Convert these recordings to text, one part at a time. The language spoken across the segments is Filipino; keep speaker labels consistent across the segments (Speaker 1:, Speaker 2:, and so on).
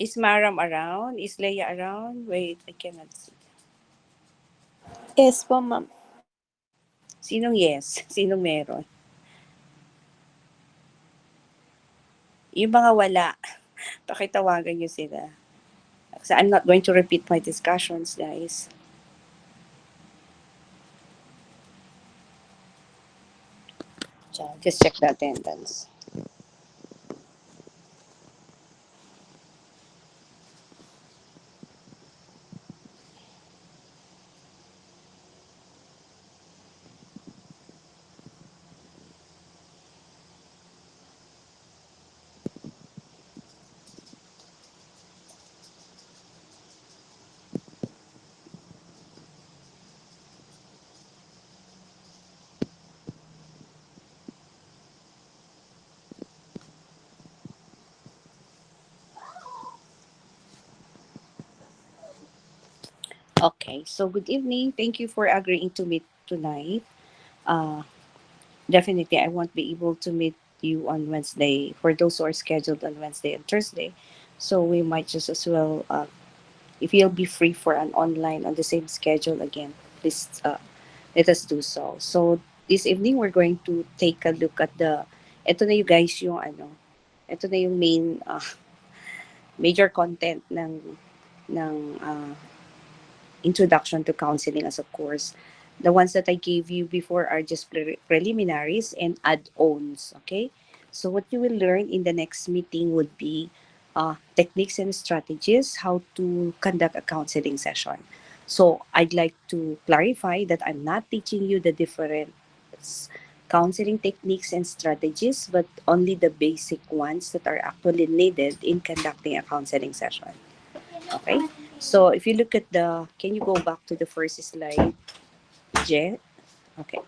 Speaker 1: Is Maram around? Is Leia around? Wait, I cannot see.
Speaker 2: Yes po, ma'am.
Speaker 1: Sinong yes? Sinong meron? Yung mga wala, pakitawagan nyo sila. So I'm not going to repeat my discussions, guys. Just check the attendance. Okay, so good evening. Thank you for agreeing to meet tonight. Uh, Definitely, I won't be able to meet you on Wednesday for those who are scheduled on Wednesday and Thursday. So we might just as well, if you'll be free for an online on the same schedule again, please let us do so. So this evening, we're going to take a look at ito na yung guys yung ano, ito na yung main, major content ng introduction to counseling as a course. The ones that I gave you before are just preliminaries and add-ons, okay? So what you will learn in the next meeting would be techniques and strategies, how to conduct a counseling session. So I'd like to clarify that I'm not teaching you the different counseling techniques and strategies, but only the basic ones that are actually needed in conducting a counseling session. Okay? So if you look at can you go back to the first slide, Je? Okay.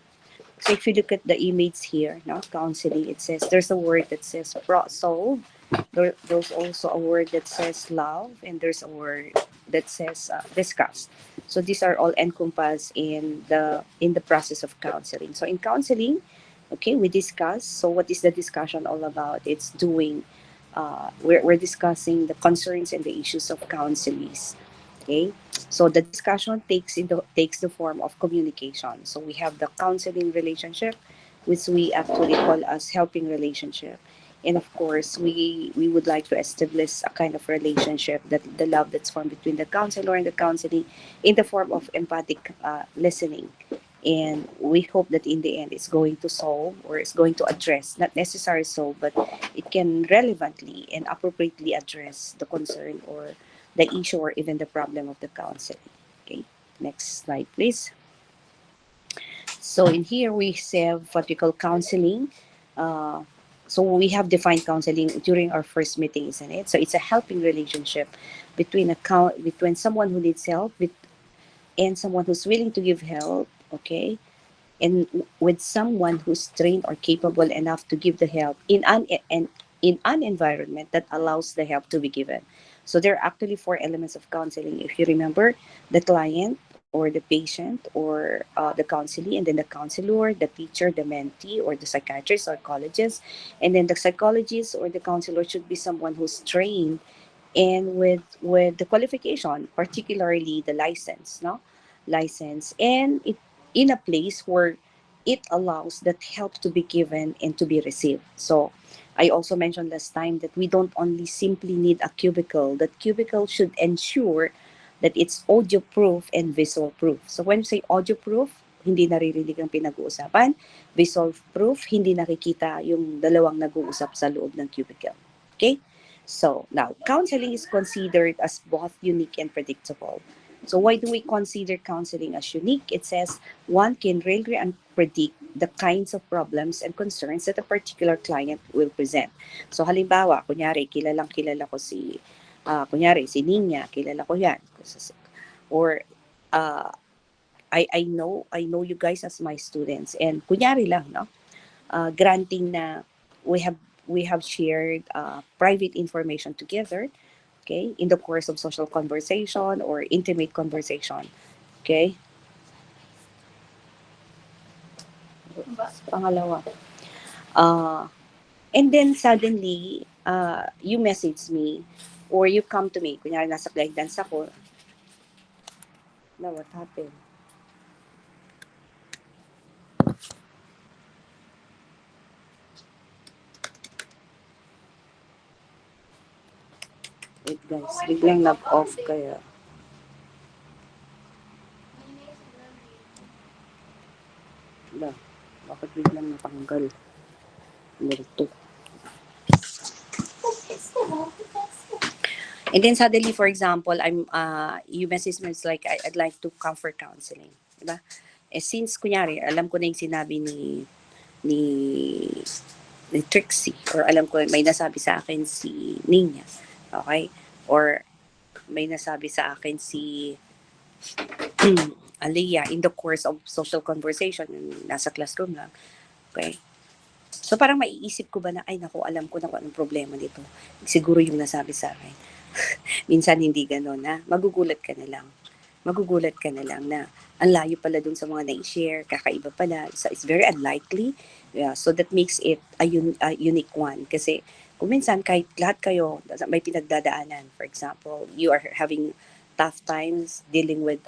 Speaker 1: So if you look at the image here, no, counseling, it says there's a word that says solve. There's also a word that says love, and there's a word that says discuss. So these are all encompassed in the process of counseling. So in counseling, okay, we discuss. So what is the discussion all about? It's doing. We're discussing the concerns and the issues of counselees. Okay, so the discussion takes the form of communication. So we have the counseling relationship, which we actually call as helping relationship, and of course we would like to establish a kind of relationship, that the love that's formed between the counselor and the counseling, in the form of empathic listening. And we hope that in the end it's going to solve, or it's going to address, not necessarily solve, but it can relevantly and appropriately address the concern or the issue or even the problem of the counseling. Okay, next slide, please. So in here we have what we call counseling. Uh, so we have defined counseling during our first meeting, isn't it? So it's a helping relationship between someone who needs help and someone who's willing to give help. Okay, and with someone who's trained or capable enough to give the help in an environment that allows the help to be given. So there are actually four elements of counseling. If you remember, the client or the patient or the counselee, and then the counselor, the teacher, the mentee, or the psychiatrist or psychologist, and then the psychologist or the counselor should be someone who's trained and with the qualification, particularly the license, no, license, and it in a place where it allows that help to be given and to be received. So I also mentioned last time that we don't only simply need a cubicle. That cubicle should ensure that it's audio proof and visual proof. So when you say audio proof, hindi naririnig ang pinag-uusapan. Visual proof, hindi nakikita yung dalawang nag-uusap sa loob ng cubicle. Okay? So now, counseling is considered as both unique and predictable. So why do we consider counseling as unique? It says one can really predict the kinds of problems and concerns that a particular client will present. So halimbawa, kunyari, kilala ko kunyari, si Nina, kilala ko yan. Or, uh, I know you guys as my students. And kunyari lang, no? Granting na we have we have shared private information together, okay, in the course of social conversation or intimate conversation, okay. Pangalawa, uh, and then suddenly you message me Or you come to me, kunyari nasa guidance ako, na what happened? Wait guys, biglang nag-off kaya. Ba, bakit biglang natanggal? Nilito. And then suddenly, for example, you message me, it's like, I'd like to come for counseling. Diba? Eh, since, kunyari, alam ko na yung sinabi ni, ni Trixie, or alam ko, may nasabi sa akin si Nina. Okay? Or may nasabi sa akin si Aliyah in the course of social conversation, nasa classroom lang. Okay? So parang maiisip ko ba na, ay naku, alam ko na kung anong problema dito. Siguro yung nasabi sa akin. Minsan hindi gano'n na magugulat ka na lang. Magugulat ka na lang na ang layo pala dun sa mga na-share, kakaiba pala. So it's very unlikely. Yeah, so that makes it a unique one. Kasi kung minsan kahit lahat kayo may pinagdadaanan. For example, you are having tough times dealing with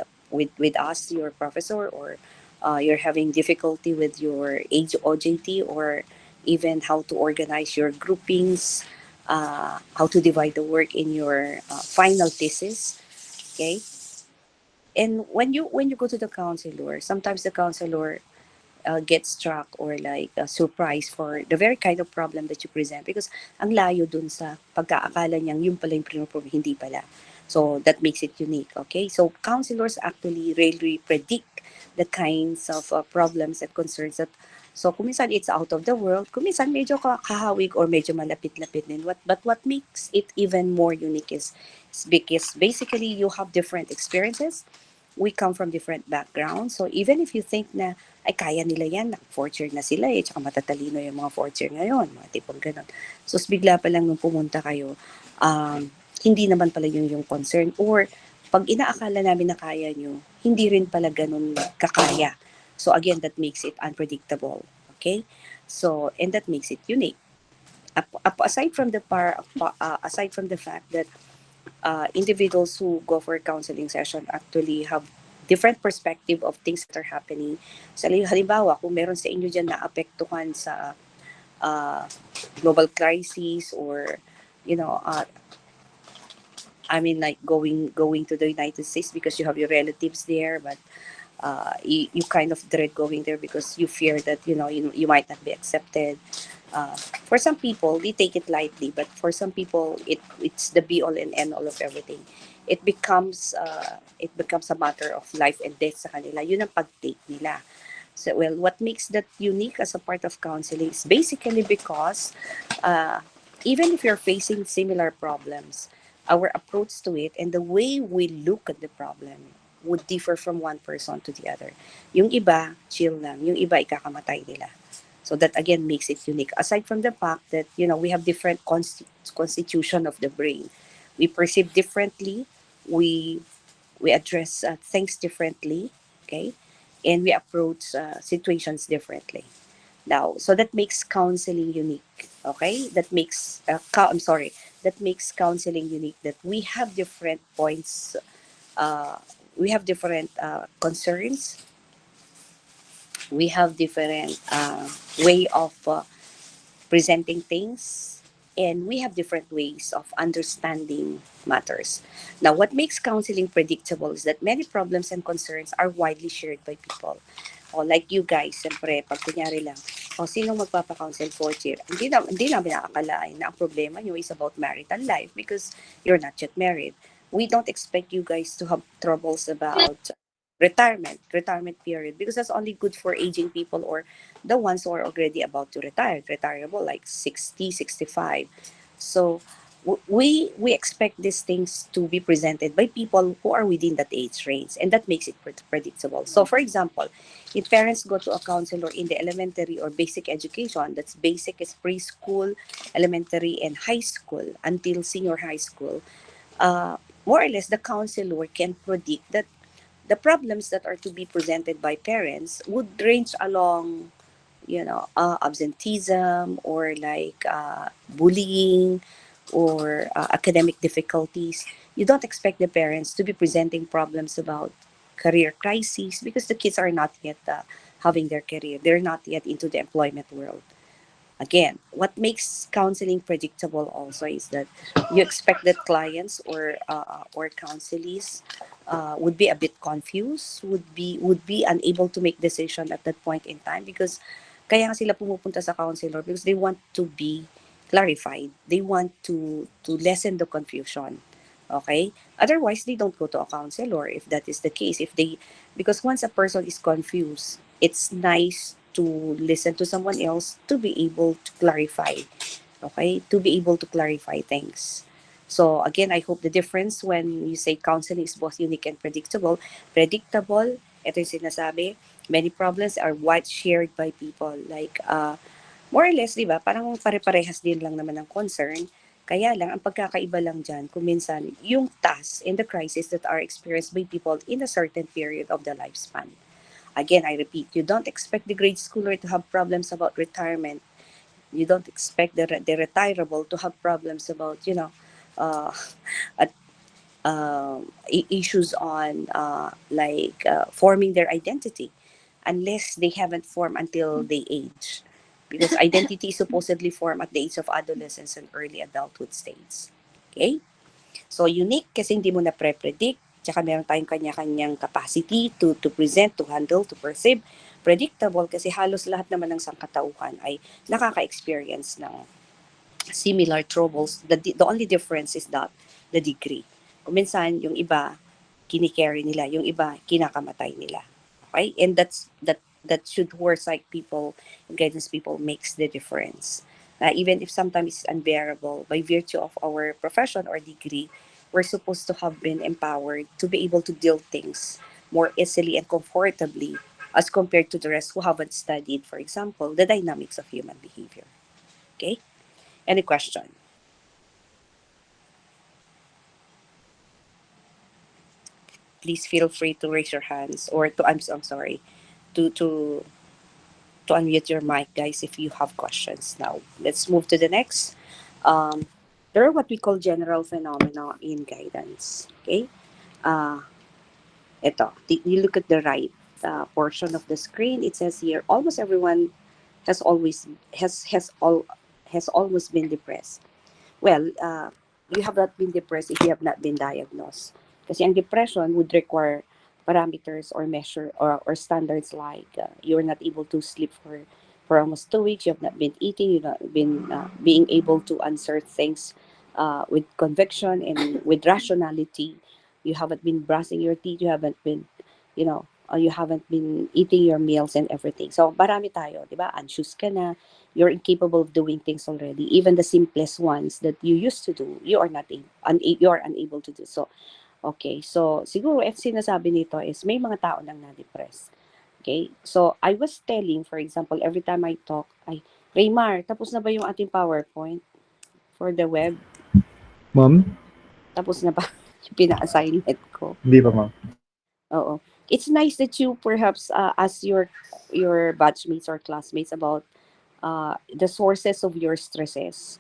Speaker 1: us, your professor, or you're having difficulty with your age OJT, or even how to organize your groupings, how to divide the work in your final thesis. Okay, and when you go to the counselor, sometimes the counselor get struck or like surprised for the very kind of problem that you present, because ang layo dun sa pagkaakala niyang yung pala yung pinoproblem, hindi pala. So that makes it unique. Okay, so counselors actually rarely predict the kinds of problems and concerns that, so kung minsan it's out of the world, kung minsan medyo kahawig or medyo malapit-lapit din. But what makes it even more unique is because basically you have different experiences, we come from different backgrounds. So even if you think na, ay kaya nila yan, fourth year na sila eh, tsaka matatalino yung mga fourth year ngayon, mga tipong ganon. So bigla pa lang nung pumunta kayo, hindi naman pala yun yung concern. Or pag inaakala namin na kaya nyo, hindi rin pala ganun kakaya. So again, that makes it unpredictable. Okay? So, and that makes it unique. Aside from aside from the fact that individuals who go for a counseling session actually have different perspective of things that are happening. So, halimbawa, kung meron sa inyo dyan na apektuhan sa uh, global crisis, or, you know, I mean, like going to the United States because you have your relatives there, but you kind of dread going there because you fear that, you might not be accepted. For some people, they take it lightly, but for some people, it's the be all and end all of everything. It becomes a matter of life and death sa kanila. Yun ang pag-take nila. So, well, what makes that unique as a part of counseling is basically because uh, even if you're facing similar problems, our approach to it and the way we look at the problem would differ from one person to the other. Yung iba, chill lang. Yung iba, ikakamatay nila. So that again makes it unique. Aside from the fact that, we have different constitution of the brain. We perceive differently. We we address things differently. Okay, and we approach situations differently. Now, so that makes counseling unique. Okay, I'm sorry. That makes counseling unique. That we have different points. Uh, we have different concerns. We have different way of presenting things, and we have different ways of understanding matters. Now, what makes counseling predictable is that many problems and concerns are widely shared by people. O, like you guys, siyempre, pag kunyari lang, sinong magpapa-counsel fourth year? Hindi namin nakakalain na ang problema nyo is about marital life because you're not yet married. We don't expect you guys to have troubles about retirement period, because that's only good for aging people, or the ones who are already about to retire, retireable like 60, 65. So we expect these things to be presented by people who are within that age range, and that makes it predictable. So for example, if parents go to a counselor in the elementary or basic education, that's basic is preschool, elementary, and high school until senior high school, uh, more or less the counselor can predict that the problems that are to be presented by parents would range along, absenteeism, or like bullying, or academic difficulties, you don't expect the parents to be presenting problems about career crises because the kids are not yet having their career. They're not yet into the employment world. Again, what makes counseling predictable also is that you expect that clients or counselees would be a bit confused, would be unable to make decision at that point in time because kaya nga sila pumupunta sa counselor because they want to be clarified. They want to lessen the confusion. Okay? Otherwise, they don't go to a counselor if that is the case. If they because once a person is confused, it's nice to listen to someone else to be able to clarify. Okay? To be able to clarify things. So again, I hope the difference when you say counseling is both unique and predictable. Predictable, ito yung sinasabi, many problems are what shared by people. Like, more or less, di ba, parang pare-parehas din lang naman ng concern. Kaya lang, ang pagkakaiba lang dyan, kung minsan, yung tasks and the crisis that are experienced by people in a certain period of the lifespan. Again, I repeat, you don't expect the grade schooler to have problems about retirement. You don't expect the retirable to have problems about, uh, at, issues on forming their identity unless they haven't formed until they age. Because identity is supposedly formed at the age of adolescence and early adulthood stage. Okay? So, unique kasi hindi mo na pre-predict. Tsaka meron tayong kanya-kanyang capacity to present, to handle, to perceive. Predictable kasi halos lahat naman ng sangkatauhan ay nakaka-experience ng similar troubles. The only difference is that the degree. Kung minsan, yung iba, kinikerry nila. Yung iba, kinakamatay nila. Okay? And that should foresight people, guidance people makes the difference. Even if sometimes it's unbearable, by virtue of our profession or degree, we're supposed to have been empowered to be able to deal things more easily and comfortably as compared to the rest who haven't studied, for example, the dynamics of human behavior. Okay? Any question? Please feel free to raise your hands or to I'm sorry to to to unmute your mic, guys, if you have questions. Now let's move to the next. Um, there are what we call general phenomena in guidance. Okay, uh, you look at the right portion of the screen. It says here almost everyone has always has always been depressed. Well, you have not been depressed if you have not been diagnosed. Kasi ang depression would require parameters or measure or standards like you're not able to sleep for almost 2 weeks, you have not been eating, you've not been being able to answer things with conviction and with rationality. You haven't been brushing your teeth, you haven't been, you haven't been eating your meals and everything. So, marami tayo, di ba? Anxious ka na, you're incapable of doing things already. Even the simplest ones that you used to do, you are unable to do. So, okay. So, siguro, sinasabi nito is may mga tao nang na-depress. Okay? So, I was telling, for example, every time I talk, Raymar, tapos na ba yung ating PowerPoint for the web?
Speaker 2: Ma'am?
Speaker 1: Tapos na ba yung pina-assignment ko?
Speaker 2: Hindi pa, ma'am.
Speaker 1: Oo. It's nice that you perhaps ask your batchmates or classmates about the sources of your stresses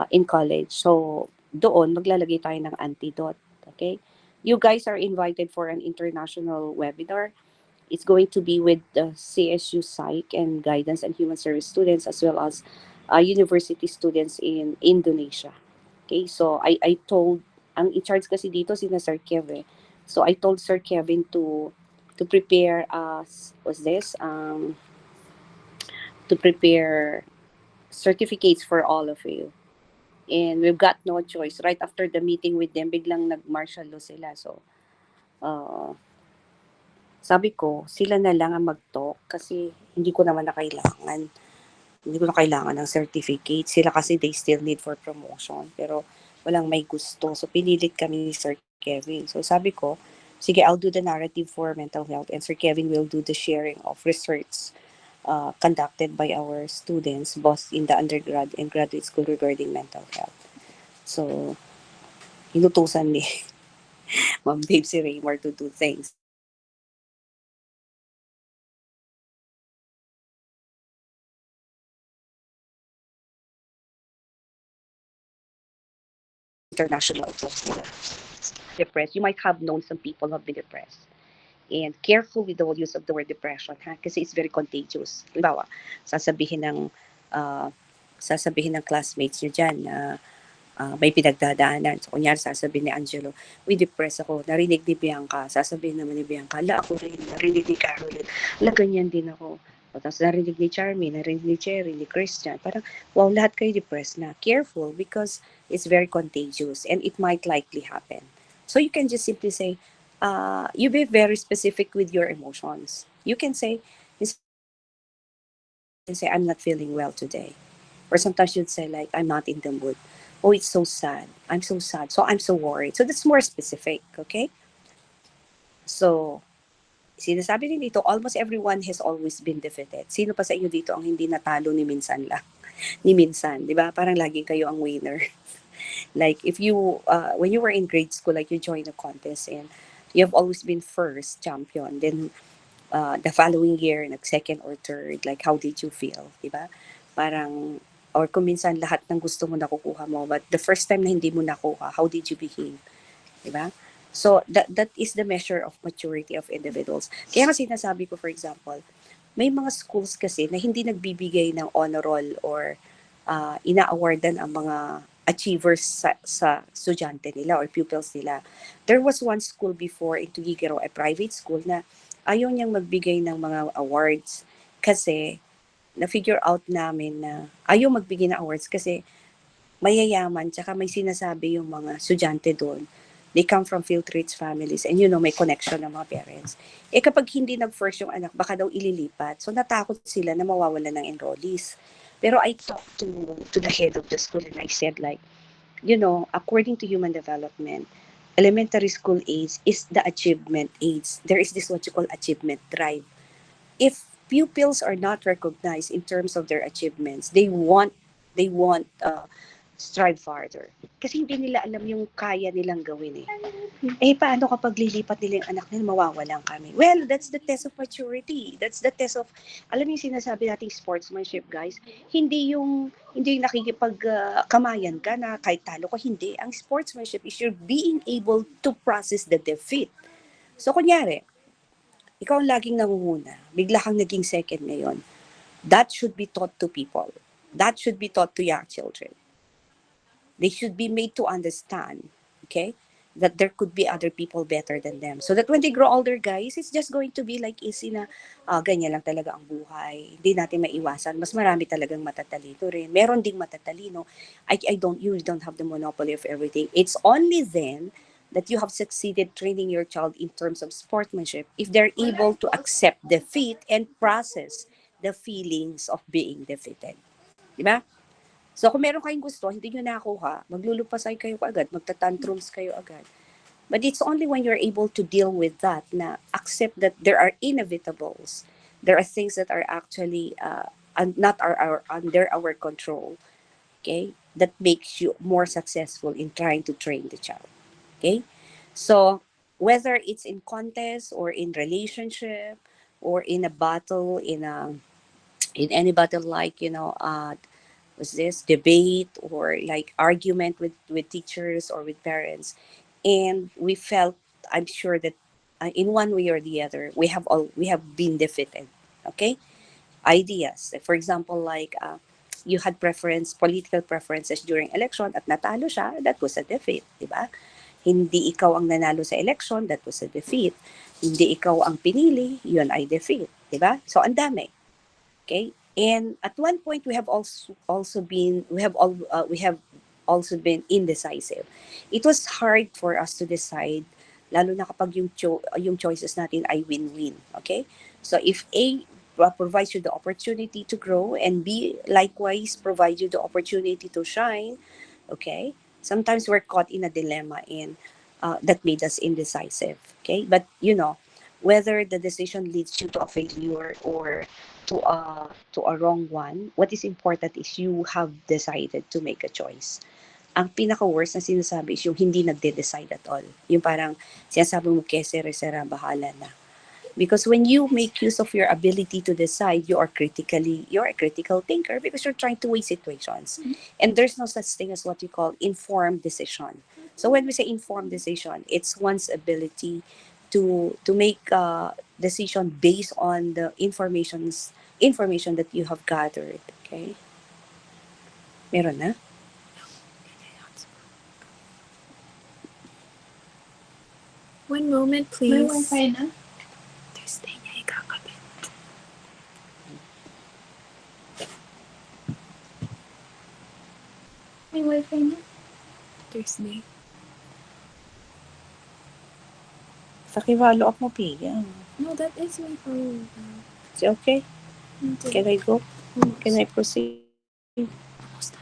Speaker 1: in college. So, doon, maglalagay tayo ng antidote. Okay? You guys are invited for an international webinar. It's going to be with the CSU Psych and Guidance and Human Service students as well as university students in Indonesia. Okay? So, I told, ang in-charge kasi dito si na Sir Kev eh. So, I told Sir Kevin to prepare what's this? To prepare certificates for all of you. And we've got no choice. Right after the meeting with them, biglang nag-martial law sila. So, uh, sabi ko, sila na lang ang mag-talk kasi hindi ko naman na kailangan. Hindi ko na kailangan ng certificate. Sila kasi they still need for promotion. Pero walang may gusto. So, pinilit kami ni Sir Kevin. So, sabi ko, sige, I'll do the narrative for mental health and Sir Kevin will do the sharing of research conducted by our students, both in the undergrad and graduate school regarding mental health. So, inutusan ni Ma'am Babe si Raymar to do things. international depressed. You might have known some people who have been depressed. And careful with the use of the word depression, ha? Kasi it's very contagious. Halimbawa, sasabihin ng uh, sasabihin ng classmates nyo dyan na may pinagdadaanan. So, kunyari, sasabihin ni Angelo, uy, depressed ako. Narinig ni Bianca. Sasabihin naman ni Bianca, la, ako rin. Narinig ni Caroline. La, ganyan din ako. O, tapos narinig ni Charmy, narinig ni Cherry, ni Christian. Parang, wow, lahat kayo depressed na. Careful because it's very contagious and it might likely happen. So you can just simply say, you be very specific with your emotions. You can say, I'm not feeling well today. Or sometimes you'd say like, I'm not in the mood. Oh, it's so sad. I'm so sad. So I'm so worried. So that's more specific, okay? So, sinasabi din dito, almost everyone has always been defeated. Sino pa sa inyo dito ang hindi natalo ni minsan lang? Ni minsan, di ba? Parang laging kayo ang winner. Like if you, when you were in grade school, like you joined a contest and you have always been first champion, then the following year, nag-second or third, like how did you feel, di ba? Parang, or kung minsan lahat ng gusto mo nakukuha mo, but the first time na hindi mo nakuha, how did you behave, di ba? So, that is the measure of maturity of individuals. Kaya kasi sinasabi ko, for example, may mga schools kasi na hindi nagbibigay ng honor roll or ina-awardan ang mga achievers sa estudyante nila or pupils nila. There was one school before in Tuguegarao, a private school, na ayaw niyang magbigay ng mga awards kasi na-figure out namin na ayaw magbigay ng awards kasi mayayaman tsaka may sinasabi yung mga estudyante doon. They come from filthy families and may connection ng mga parents. Eh kapag hindi nag-first yung anak, baka daw ililipat. So natakot sila na mawawala ng enrollees. Pero I talked to the head of the school and I said like, according to human development, elementary school age is the achievement age. There is this what you call achievement drive. If pupils are not recognized in terms of their achievements, they want strive farther. Kasi hindi nila alam yung kaya nilang gawin eh. Eh, paano kapag lilipat nila yung anak nila, mawawalan kami? Well, that's the test of maturity. That's the test of, alam yung sinasabi nating sportsmanship, guys. Hindi yung nakikipag-kamayan ka na kahit talo ko, hindi. Ang sportsmanship is you're being able to process the defeat. So, kunyari, ikaw ang laging nangunguna, bigla kang naging second ngayon. That should be taught to people. That should be taught to young children. They should be made to understand, okay, that there could be other people better than them. So that when they grow older, guys, it's just going to be like easy na, ganyan lang talaga ang buhay. Hindi natin maiwasan. Mas marami talagang matatalino rin. Meron ding matatalino. You don't have the monopoly of everything. It's only then that you have succeeded training your child in terms of sportsmanship if they're able to accept defeat and process the feelings of being defeated. Diba? So kung meron kayong gusto, hindi nyo nakuha, maglulupasay kayo agad, magtatantrums kayo agad. But it's only when you're able to deal with that, na accept that there are inevitables. There are things that are actually not under our control, okay, that makes you more successful in trying to train the child. Okay? So whether it's in contest or in relationship or in a battle, in any battle like, was this debate or like argument with teachers or with parents, and we felt, I'm sure that in one way or the other we have been defeated, okay, ideas, for example, like you had political preferences during election at natalo siya, that was a defeat, di ba? Hindi ikaw ang nanalo sa election, that was a defeat. Hindi ikaw ang pinili, yun ay defeat, di ba? So ang dami. Okay, and at one point we have also been we have also been indecisive. It was hard for us to decide, lalo na kapag yung choices natin ay win-win. Okay, so if A provides you the opportunity to grow and B likewise provides you the opportunity to shine, okay, sometimes we're caught in a dilemma and that made us indecisive. Okay, but whether the decision leads you to a failure or to a wrong one, what is important is you have decided to make a choice. Ang pinaka-worst na sinasabi is yung hindi nagde-decide at all. Yung parang sinasabi mo, kese, resera, bahala na. Because when you make use of your ability to decide, you're a critical thinker because you're trying to weigh situations. And there's no such thing as what you call informed decision. So when we say informed decision, it's one's ability to make a decision based on the information that you have gathered. Okay? Meron na?
Speaker 2: One moment,
Speaker 3: May
Speaker 2: please.
Speaker 3: wifi na?
Speaker 2: Thursday niya ikakabit.
Speaker 3: May wifi na?
Speaker 2: Thursday.
Speaker 1: Pakivalo up mo, Pia.
Speaker 2: No, that is my phone.
Speaker 1: Is it okay?
Speaker 2: Hindi.
Speaker 1: Can I go?
Speaker 2: Almost.
Speaker 1: Can I proceed?
Speaker 2: Almost na.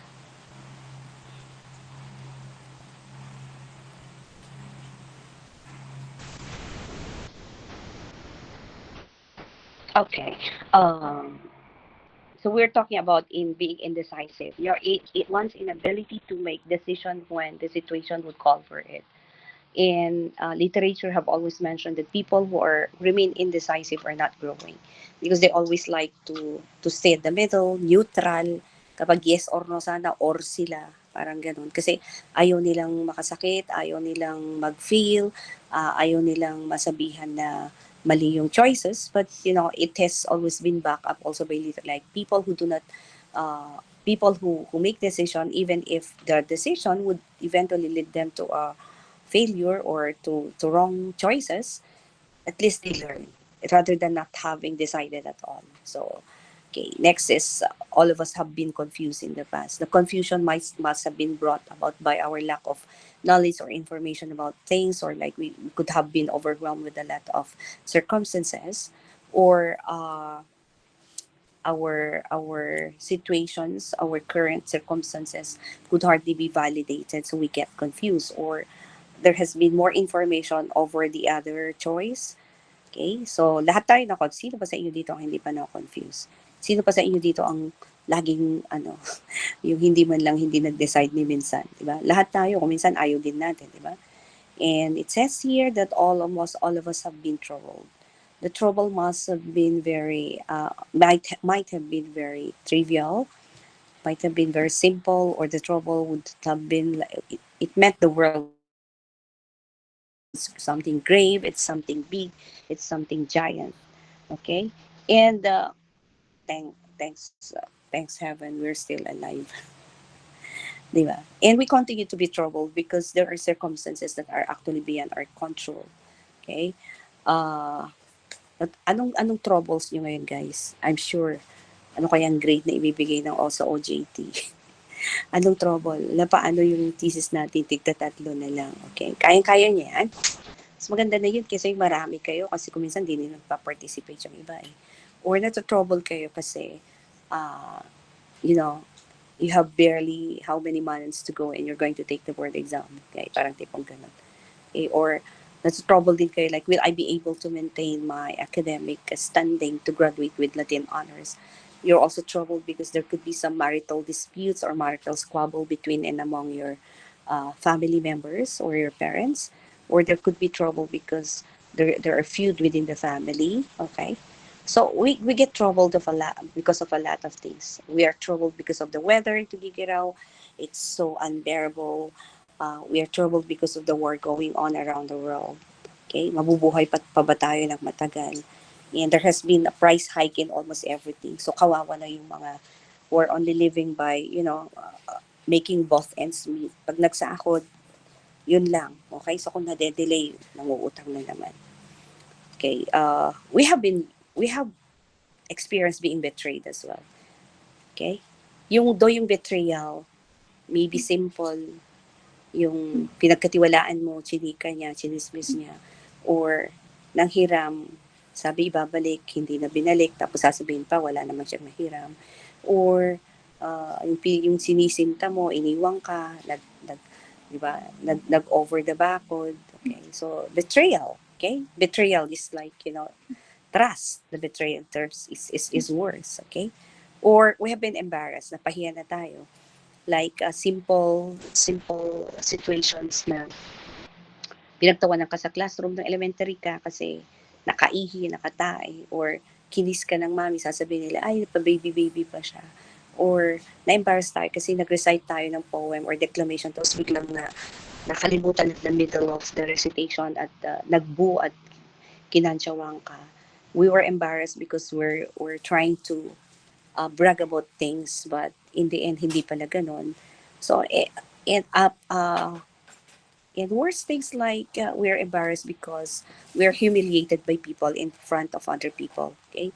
Speaker 1: Okay. So we're talking about in being indecisive. One's inability to make decision when the situation would call for it. In literature have always mentioned that people who are remain indecisive are not growing because they always like to stay at the middle, neutral. Kapag yes or no sana, or sila. Parang ganun. Kasi ayaw nilang makasakit, ayaw nilang mag-feel, ayaw nilang masabihan na mali yung choices. But, it has always been backed up also by like people who do not, people who make decision, even if their decision would eventually lead them to a failure or to wrong choices, at least they learn rather than not having decided at all. So, okay, next is all of us have been confused in the past. The confusion must have been brought about by our lack of knowledge or information about things, or like we could have been overwhelmed with a lot of circumstances, or our situations, our current circumstances could hardly be validated, so we get confused, or there has been more information over the other choice. Okay? So, lahat tayo sino pa sa inyo dito ang hindi pa na-confuse? Sino pa sa inyo dito ang laging, yung hindi nag-decide ni minsan, di ba? Lahat tayo, kung minsan ayaw din natin, di ba? And it says here that almost all of us have been troubled. The trouble must have been might have been very trivial, might have been very simple, or the trouble would have been it meant the world to you. It's something grave, it's something big, it's something giant. Okay, and thanks heaven, we're still alive, di ba? And we continue to be troubled because there are circumstances that are actually beyond our control. Okay, uh, anong troubles nyo ngayon, guys? I'm sure ano kayang grade na ibibigay ng OSA OJT? Anong trouble? Na paano yung thesis natin, tigta tatlo na lang. Okay? Kayang-kaya niya yan. Mas maganda na yun kasi marami kayo kasi kung minsan hindi na nagpa-participate yung iba eh. Or trouble kayo kasi, uh, you know, you have barely how many months to go and you're going to take the board exam. Okay? Parang tipong ganun. Okay? Or trouble din kayo like, will I be able to maintain my academic standing to graduate with Latin honors? You're also troubled because there could be some marital disputes or marital squabble between and among your family members or your parents, or there could be trouble because there are feud within the family. Okay, so we get troubled of a lot because of a lot of things. We are troubled because of the weather in Tugigaraw. It's so unbearable. We are troubled because of the war going on around the world. Okay, mabubuhay pa ba tayo ng matagal? And there has been a price hike in almost everything. So kawawa na yung mga who are only living by, making both ends meet. Pag nagsahod, yun lang. Okay? So kung nade-delay, nanguutang na naman. Okay? We have experienced being betrayed as well. Okay? Yung betrayal, maybe simple, yung pinagkatiwalaan mo, chinika niya, chinismis niya, or nanghiram, sabi ibabalik, hindi na binalik, tapos sasabihin pa, wala naman siyang nahiram. Or, yung sinisinta mo, iniwang ka, di ba, nag-over the backod. Okay, so, betrayal. Okay, betrayal is like, trust. The betrayal terms is worse. Okay, or we have been embarrassed, napahiya na tayo, like simple situations na pinagtawanan ka sa classroom ng elementary ka kasi nakaihi, nakatae, or kinis ka ng mami, sasabihin nila, ay, pa-baby-baby pa siya. Or na-embarrass tayo kasi nag-recite tayo ng poem or declamation, tapos biglang nakalimutan at the middle of the recitation at nagbu at kinantsawang ka. We were embarrassed because we're trying to brag about things, but in the end, hindi pala ganon. So, and and worse things like we're embarrassed because we're humiliated by people in front of other people. Okay?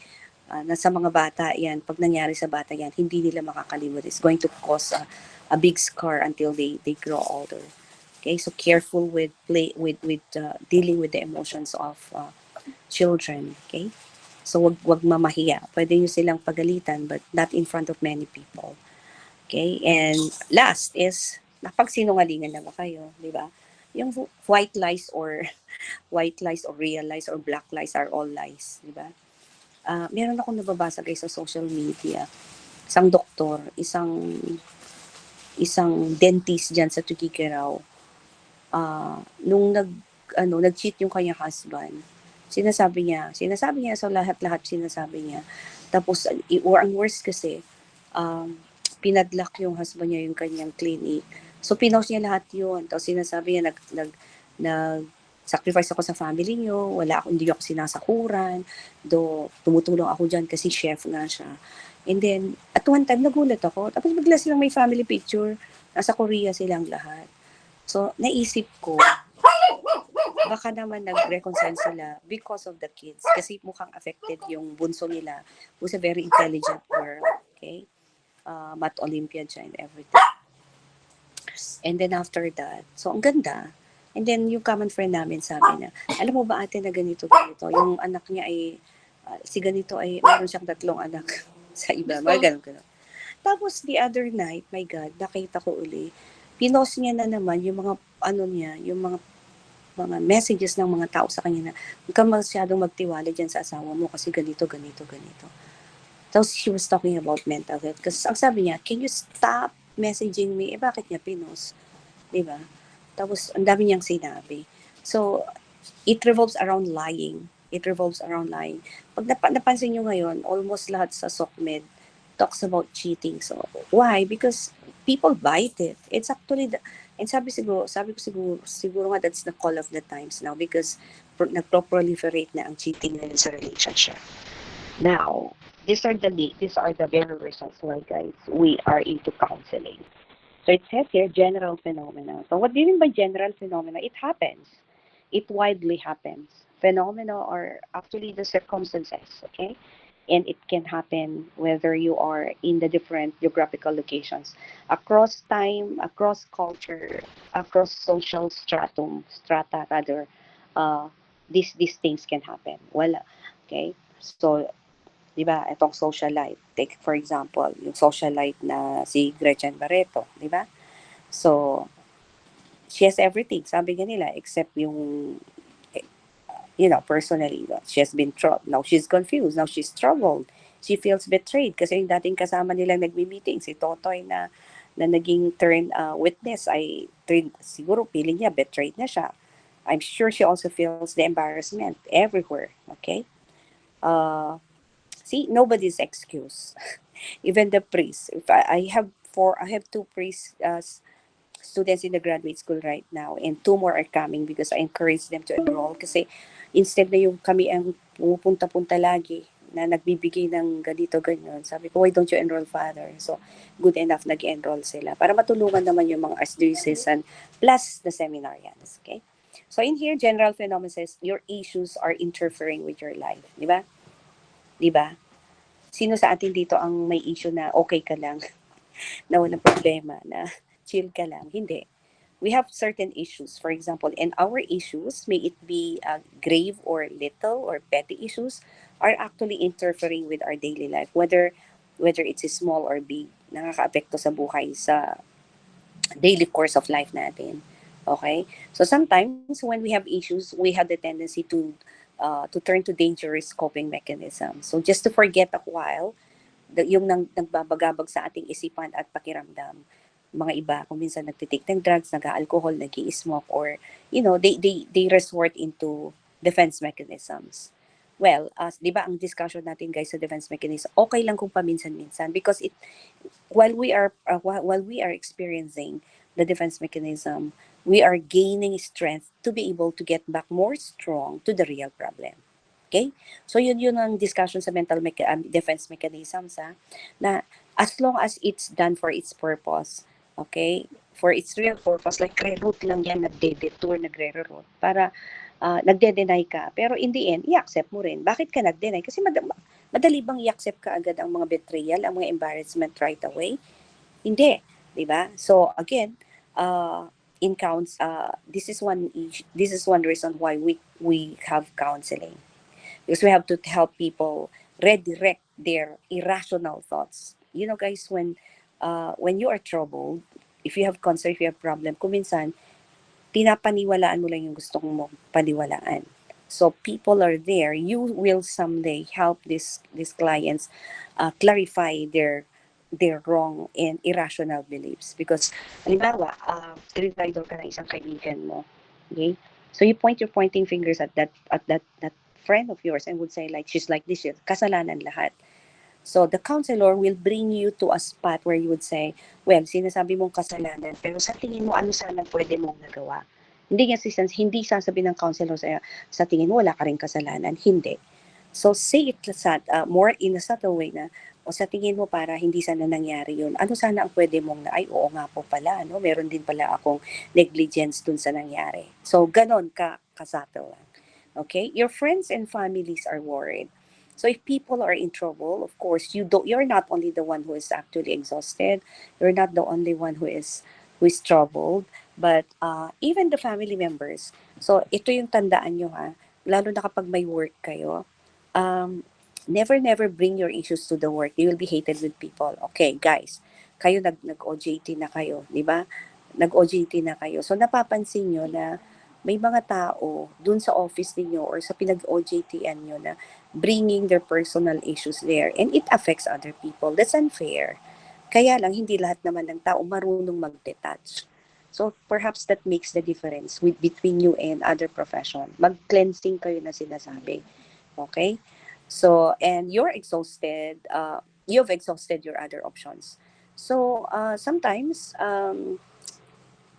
Speaker 1: Nasa mga bata yan, pag nangyari sa bata yan, hindi nila makakalimot. It's going to cause a big scar until they grow older. Okay, so careful with dealing with the emotions of children. Okay, so wag mamahiya. Pwede nyo silang pagalitan but not in front of many people. Okay, and last is napagsinungalingan na ba kayo, di ba? Yung white lies or white lies or real lies or black lies are all lies, di ba? Meron akong nababasa guys sa social media. Isang doktor, isang dentist diyan sa Tugigaraw, nung nag-cheat yung kanyang husband, sinasabi niya sa lahat-lahat sinasabi niya. Tapos, or ang worst kasi, pinadlock yung husband niya yung kanyang clinic. So, pinost niya lahat yun. Tapos sinasabi niya, sacrifice ako sa family niyo, hindi ako sinasakuran, tumutulong ako dyan kasi chef nga siya. And then, at one time, nagulat ako. Tapos bigla silang may family picture. Nasa Korea silang lahat. So, naisip ko, baka naman nag-reconcile sila because of the kids. Kasi mukhang affected yung bunso nila who's a very intelligent girl. Okay? Math Olympiad siya and everything. And then after that, so ang ganda. And then yung common friend namin sabi na, alam mo ba ate na ganito. Yung anak niya ay, si ganito ay, meron siyang 3 anak sa iba. Mga ganun. Tapos the other night, my God, nakita ko uli, pinost niya na naman yung mga, yung mga messages ng mga tao sa kanya na, huwag ka masyadong magtiwala dyan sa asawa mo kasi ganito. Tapos she was talking about mental health. Kasi ang sabi niya, can you stop messaging me? Bakit niya pinost? Diba? Tapos ang dami niyang sinabi. So, it revolves around lying. Pag napansin nyo ngayon, almost lahat sa SOCMED talks about cheating. So, why? Because people bite it. It's actually, and sabi ko siguro nga that's the call of the times now because nagpo-proliferate na ang cheating na sa relationship. Now, these are the very reasons why, guys, we are into counseling. So it says here general phenomena. So what do you mean by general phenomena? It happens. It widely happens. Phenomena are actually the circumstances, okay? And it can happen whether you are in the different geographical locations, across time, across culture, across social strata rather. Uh, these things can happen. Well, okay. So, di ba, itong social life. Take for example, yung social life na si Gretchen Barreto, di ba? So, she has everything, sabi nga nila, except yung, personally, she has been now she's confused, now she's troubled. She feels betrayed kasi yung dating kasama nilang nagmi-meeting, si Totoy na naging witness ay siguro feeling niya betrayed na siya. I'm sure she also feels the embarrassment everywhere, okay? Uh, See, nobody's excuse. Even the priest. If I have 2 priest students in the graduate school right now, and 2 more are coming because I encourage them to enroll. Kasi instead na yung kami ang pumupunta-punta lagi na nagbibigay ng ganito, ganyan. Sabi ko, why don't you enroll, Father? So, good enough nag-enroll sila. Para matulungan naman yung mga archdiocesan plus the seminarians. Okay? So, in here, general phenomena says, your issues are interfering with your life. Di ba? Di ba? Sino sa atin dito ang may issue na okay ka lang, na walang problema, na chill ka lang? Hindi. We have certain issues. For example, and our issues, may it be grave or little or petty issues, are actually interfering with our daily life. Whether it's small or big, nakaka-apekto sa buhay, sa daily course of life natin. Okay? So sometimes when we have issues, we have the tendency to turn to dangerous coping mechanisms. So just to forget a while, yung nagbabagabag sa ating isipan at pakiramdam. Mga iba, kung minsan nagtitake ng drugs, nag-alcohol, nag-i-smoke, or, they resort into defense mechanisms. Well, di ba ang discussion natin guys sa defense mechanism, okay lang kung paminsan-minsan because it while we are experiencing the defense mechanism, we are gaining strength to be able to get back more strong to the real problem. Okay? So yun ang discussion sa defense mechanisms na as long as it's done for its purpose, okay? For its real purpose, like re-route lang yan, nagde-detour, nagre-route para nagde-deny ka. Pero in the end, i-accept mo rin. Bakit ka nag-deny? Kasi madali bang i-accept ka agad ang mga betrayal, ang mga embarrassment right away? Hindi, 'di ba? So again, in counts, this is one reason why we have counseling, because we have to help people redirect their irrational thoughts. You know, guys, when you are troubled, if you have concern, if you have problem, kuminsan pinapaniwalaan mo lang yung gusto mong paniwalaan. So people are there. You will someday help these clients clarify their wrong and irrational beliefs. Because, halimbawa, tinitidor ka ng isang kaibigan mo. Okay? So you're pointing fingers at that friend of yours and would say like, she's like this, kasalanan lahat. So the counselor will bring you to a spot where you would say, well, sinasabi mong kasalanan, pero sa tingin mo, ano sana pwede mong nagawa? Hindi sasabi ng counselor sa tingin mo, wala ka rin kasalanan. Hindi. So say it more in a subtle way na, o sa tingin mo para hindi sana nangyari yun, ano sana ang pwede mong ay, oo nga po pala, no? Meron din pala akong negligence dun sa nangyari. So ganon ka-subtle lang. Okay? Your friends and families are worried. So if people are in trouble, of course, you're not only the one who is actually exhausted, you're not the only one who is troubled, but even the family members. So ito yung tandaan nyo ha, lalo na kapag may work kayo, um, never bring your issues to the work. You will be hated with people. Okay, guys, kayo nag-OJT na kayo, di ba? Nag-OJT na kayo. So napapansin nyo na may mga tao dun sa office ninyo or sa pinag-OJT-an nyo na bringing their personal issues there and it affects other people. That's unfair. Kaya lang, hindi lahat naman ng tao marunong mag-detach. So perhaps that makes the difference between you and other profession. Mag-cleansing kayo na sinasabi. Okay? So, and you've exhausted your other options. So, sometimes,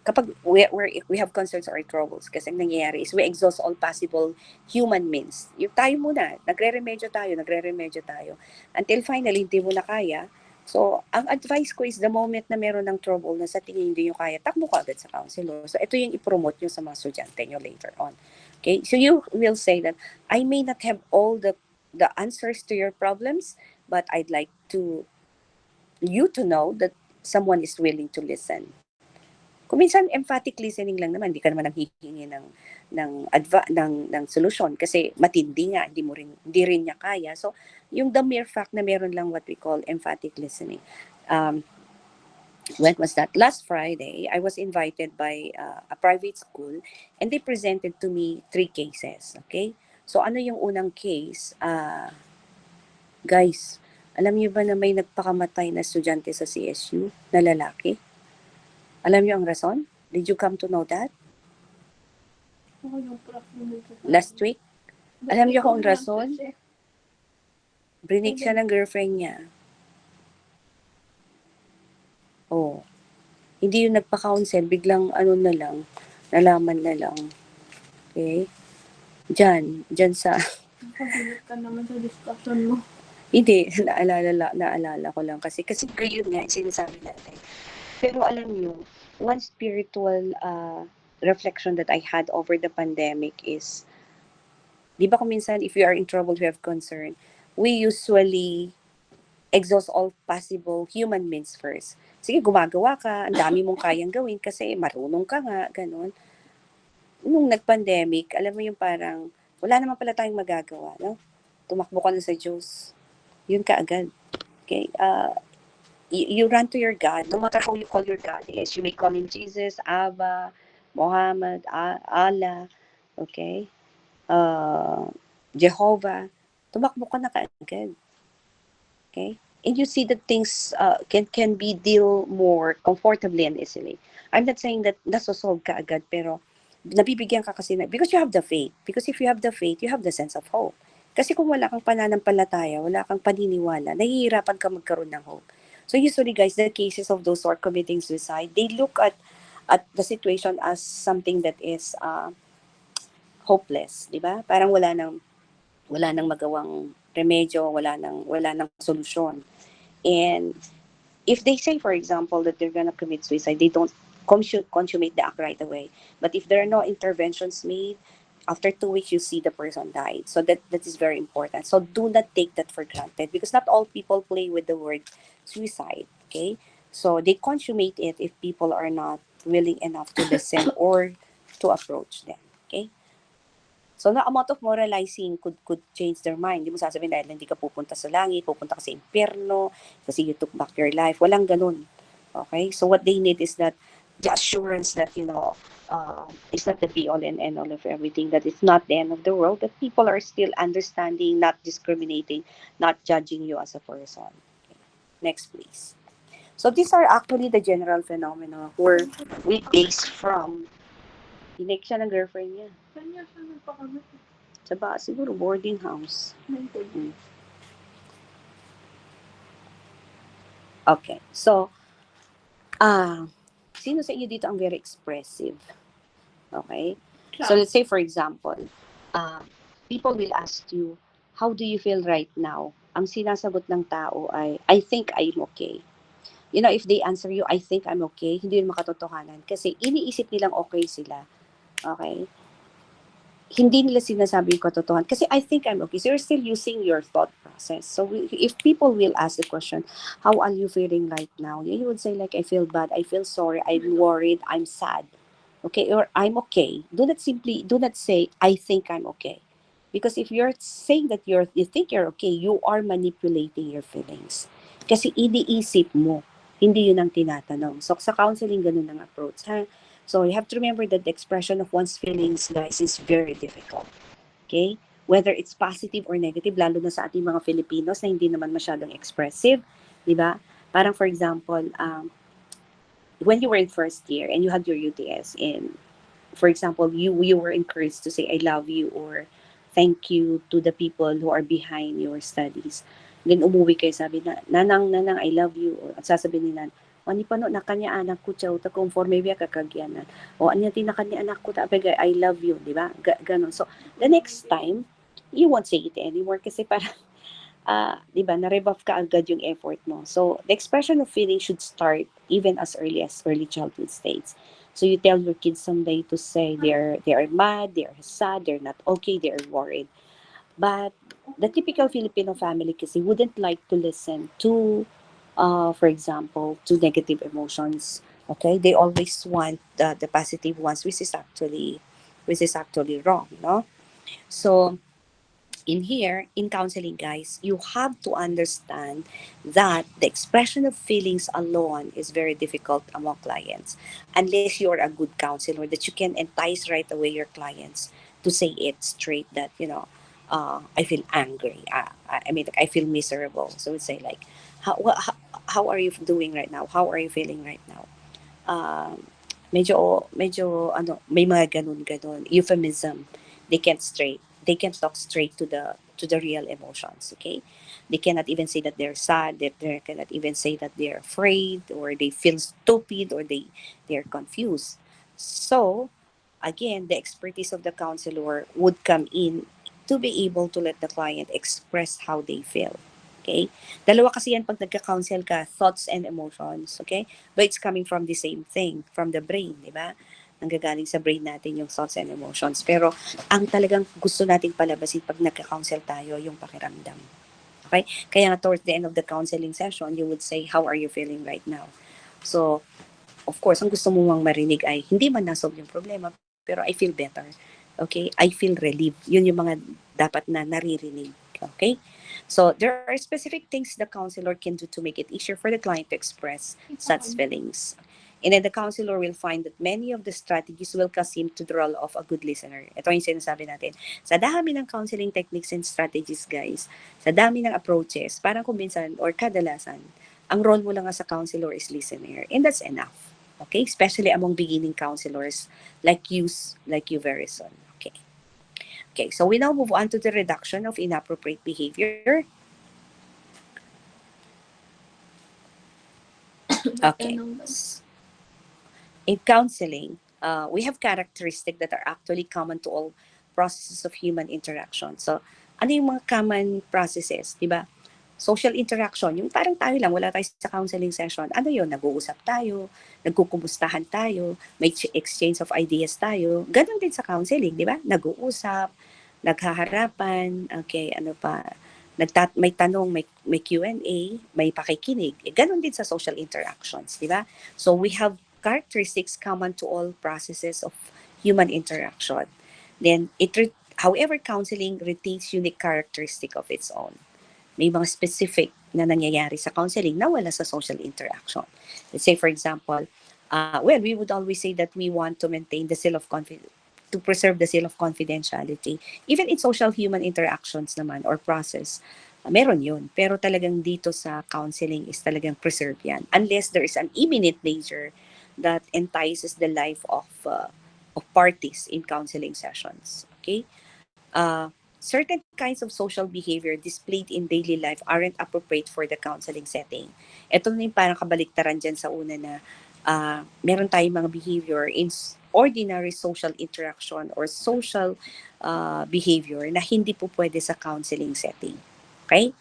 Speaker 1: kapag we have concerns or troubles, kasi ang nangyayari is we exhaust all possible human means. Yung tayo muna, nagre-remedyo tayo. Until finally, hindi mo na kaya. So, ang advice ko is the moment na meron ng trouble na sa tingin hindi nyo kaya, takbo ka agad sa counselor. So, ito yung i-promote nyo sa mga estudyante nyo later on. Okay? So, you will say that, I may not have all the answers to your problems, but I'd like you to know that someone is willing to listen. Kung minsan emphatic listening lang naman, hindi ka naman nanghihingi ng solusyon kasi matindi nga, hindi rin niya kaya. So, yung the mere fact na meron lang what we call emphatic listening. When was that? Last Friday, I was invited by a private school and they presented to me 3 cases. Okay? So, ano yung unang case? Guys, alam niyo ba na may nagpakamatay na estudyante sa CSU na lalaki? Alam niyo ang rason? Did you come to know that? Last week? Alam niyo kung rason? Brinig siya ng girlfriend niya. Oh. Hindi yung nagpa-counsel, biglang nalaman na lang. Okay? Diyan sa...
Speaker 2: Nakagulat ka naman sa discussion mo.
Speaker 1: Hindi, naalala ko lang kasi yun nga, sinasabi natin. Pero alam niyo, one spiritual reflection that I had over the pandemic is, di ba kung minsan, if you are in trouble, you have concern, we usually exhaust all possible human means first. Sige, gumagawa ka, ang dami mong kayang gawin kasi marunong ka nga, ganun. Nung nag-pandemic, alam mo yung parang, wala naman pala tayong magagawa, no? Tumakbo ka na sa Diyos. Yun ka agad. Okay? You run to your God, no matter how you call your God is. You may call him Jesus, Abba, Muhammad, Allah, okay? Jehovah. Tumakbo ka na kaagad. Okay? And you see that things can be deal more comfortably and easily. I'm not saying that nasosolve ka agad, pero nabibigyan ka kasi because you have the faith. Because if you have the faith, you have the sense of hope. Kasi kung wala kang pananampalataya, wala kang paniniwala, nahihirapan ka magkaroon ng hope. So usually guys, the cases of those who are committing suicide, they look at the situation as something that is hopeless, 'di ba? Parang wala nang magawang remedyo, wala nang solusyon. And if they say, for example, that they're gonna commit suicide, they don't consummate the act right away. But if there are no interventions made, after 2 weeks, you see the person died. So that is very important. So do not take that for granted because not all people play with the word suicide. Okay, so they consummate it if people are not willing enough to listen or to approach them. Okay. So, the amount of moralizing could change their mind. Hindi mo sasabihin dahil hindi ka pupunta sa langit, pupunta ka sa impyerno, kasi you took back your life. Walang ganun. Okay? So, what they need is that the assurance that, it's not the be-all and end-all of everything, that it's not the end of the world, that people are still understanding, not discriminating, not judging you as a person. Okay. Next, please. So, these are actually the general phenomena where we base from. Hinig siya ng girlfriend niya.
Speaker 2: Kanya siya nagpakamit.
Speaker 1: Sa ba, siguro boarding house.
Speaker 2: Mental.
Speaker 1: Okay. So, sino sa inyo dito ang very expressive? Okay? So, let's say, for example, people will ask you, how do you feel right now? Ang sinasagot ng tao ay, I think I'm okay. You know, if they answer you, I think I'm okay, hindi yun makatotohanan. Kasi iniisip nilang okay sila. Okay? Hindi nila sinasabi yung katotohanan. Kasi I think I'm okay. So you're still using your thought process. So if people will ask the question, how are you feeling right now? You would say like, I feel bad, I feel sorry, I'm worried, I'm sad. Okay, or I'm okay. Do not say, I think I'm okay. Because if you're saying that you think you're okay, you are manipulating your feelings. Kasi iniisip mo, hindi yun ang tinatanong. So sa counseling, ganun ang approach. Ha? So you have to remember that the expression of one's feelings, guys, is very difficult. Okay? Whether it's positive or negative, lalo na sa ating mga Filipinos na hindi naman masyadong expressive, di ba? Parang for example, when you were in first year and you had your UTS, and for example, you were encouraged to say I love you or thank you to the people who are behind your studies. Then umuwi kayo, sabi na, nanang, I love you. At sasabihin nila, ani pa no, na kanya anak ko, chow, ta conforme biya kakagyanan. O, anya tinakan ni anak ko, tapos I love you, di ba? Ganon. So, the next time, you won't say it anymore kasi parang, di ba, na-rebuff ka agad yung effort mo. So, the expression of feeling should start even as early childhood stages. So, you tell your kids someday to say they are mad, they are sad, they're not okay, they are worried. But the typical Filipino family kasi wouldn't like to listen to, for example, to negative emotions. Okay, they always want the positive ones, which is actually wrong, no? So in here, in counseling, guys, you have to understand that the expression of feelings alone is very difficult among clients unless you're a good counselor that you can entice right away your clients to say it straight that, I feel angry. I mean, like, I feel miserable. So we say like, how are you doing right now? How are you feeling right now? um, medyo may mga ganun euphemism. They can't talk straight to the real emotions. Okay, they cannot even say that they're sad, they cannot even say that they're afraid or they feel stupid or they're confused. So again, the expertise of the counselor would come in to be able to let the client express how they feel. Okay? Dalawa kasi yan pag nagka-counsel ka, thoughts and emotions. Okay? But it's coming from the same thing, from the brain, di ba? Nanggagaling sa brain natin yung thoughts and emotions. Pero ang talagang gusto nating palabasin pag nagka-counsel tayo, yung pakiramdam. Okay? Kaya nga towards the end of the counseling session, you would say, how are you feeling right now? So, of course, ang gusto mo mang marinig ay, hindi man nasolve yung problema, pero I feel better. Okay? I feel relieved. Yun yung mga dapat na naririnig. Okay? So, there are specific things the counselor can do to make it easier for the client to express such feelings. And then the counselor will find that many of the strategies will cause him to the role of a good listener. Ito yung sinasabi natin. Sa dami ng counseling techniques and strategies, guys, sa dami ng approaches, parang kung minsan or kadalasan, ang role mo lang as a counselor is listener. And that's enough. Okay? Especially among beginning counselors like you very soon. Okay. Okay, so we now move on to the reduction of inappropriate behavior. Okay.
Speaker 2: Tanong ba?
Speaker 1: In counseling, we have characteristics that are actually common to all processes of human interaction. So, ano yung mga common processes, di ba? Social interaction, yung parang tayo lang, wala tayo sa counseling session. Ano yun? Nag-uusap tayo, nagkukumustahan tayo, may exchange of ideas tayo. Ganon din sa counseling, di ba? Nag-uusap, naghaharapan, okay, ano pa, may tanong, may Q&A, may pakikinig. Ganon din sa social interactions, di ba? So we have characteristics common to all processes of human interaction. Then, however, counseling retains unique characteristic of its own. May mga specific na nangyayari sa counseling na wala sa social interaction. Let's say, for example, well, we would always say that we want to maintain the seal of confidence, to preserve the seal of confidentiality. Even in social human interactions naman or process, meron yun. Pero talagang dito sa counseling is talagang preserve yan. Unless there is an imminent danger that entices the life of parties in counseling sessions. Okay? Certain kinds of social behavior displayed in daily life aren't appropriate for the counseling setting. Ito na yung parang kabaliktaran dyan sa una na meron tayong mga behavior in ordinary social interaction or social behavior na hindi po pwede sa counseling setting. Okay?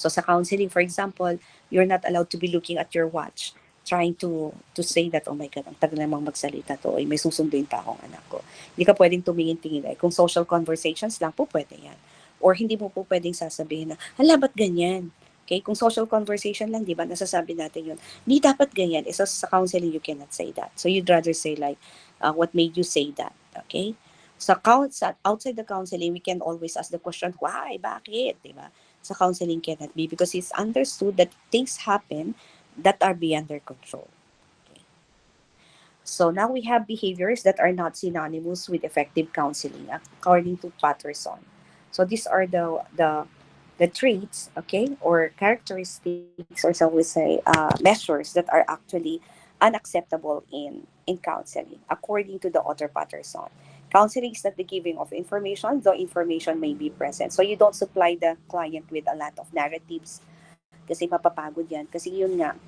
Speaker 1: So sa counseling, for example, you're not allowed to be looking at your watch trying to say that, oh my God, ang tagal namang magsalita to, ay may susunduin pa akong anak ko. Hindi ka pwedeng tumingin-tingin. Kung social conversations lang po, pwede yan. Or hindi mo po pwedeng sasabihin na, hala, ba't ganyan? Okay? Kung social conversation lang, di ba, nasasabi natin yun. Hindi dapat ganyan. Isa sa counseling, you cannot say that. So you'd rather say like, what made you say that? Okay? Outside the counseling, we can always ask the question, why? Bakit? Di ba? Sa counseling cannot be because it's understood that things happen that are beyond their control. Okay. So now we have behaviors that are not synonymous with effective counseling, according to Patterson. So these are the traits, okay, or characteristics, or shall we say, measures that are actually unacceptable in counseling, according to the author Patterson. Counseling is not the giving of information, though information may be present. So you don't supply the client with a lot of narratives kasi mapapagod yan. Kasi yun nga,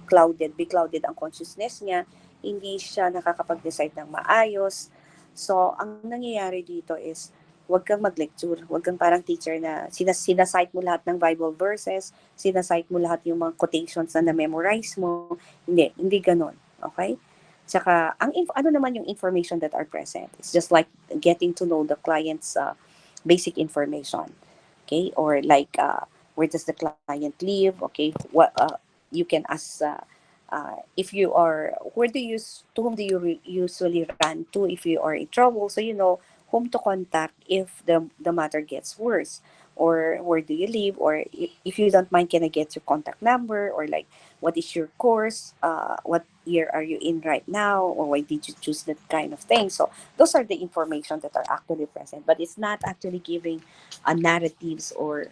Speaker 1: beclouded ang consciousness niya, hindi siya nakakapag-decide ng maayos. So, ang nangyayari dito is, huwag kang mag-lecture, huwag kang parang teacher na sinasite mo lahat ng Bible verses, sinasite mo lahat yung mga quotations na na-memorize mo. Hindi ganun. Okay? Tsaka, ano naman yung information that are present? It's just like getting to know the client's basic information. Okay? Or like, where does the client live? Okay, what you can ask if you are to whom do you usually run to if you are in trouble, so you know whom to contact if the matter gets worse, or where do you live, or if you don't mind, can I get your contact number, or like what is your course, what year are you in right now, or why did you choose that kind of thing. So those are the information that are actually present, but it's not actually giving narratives or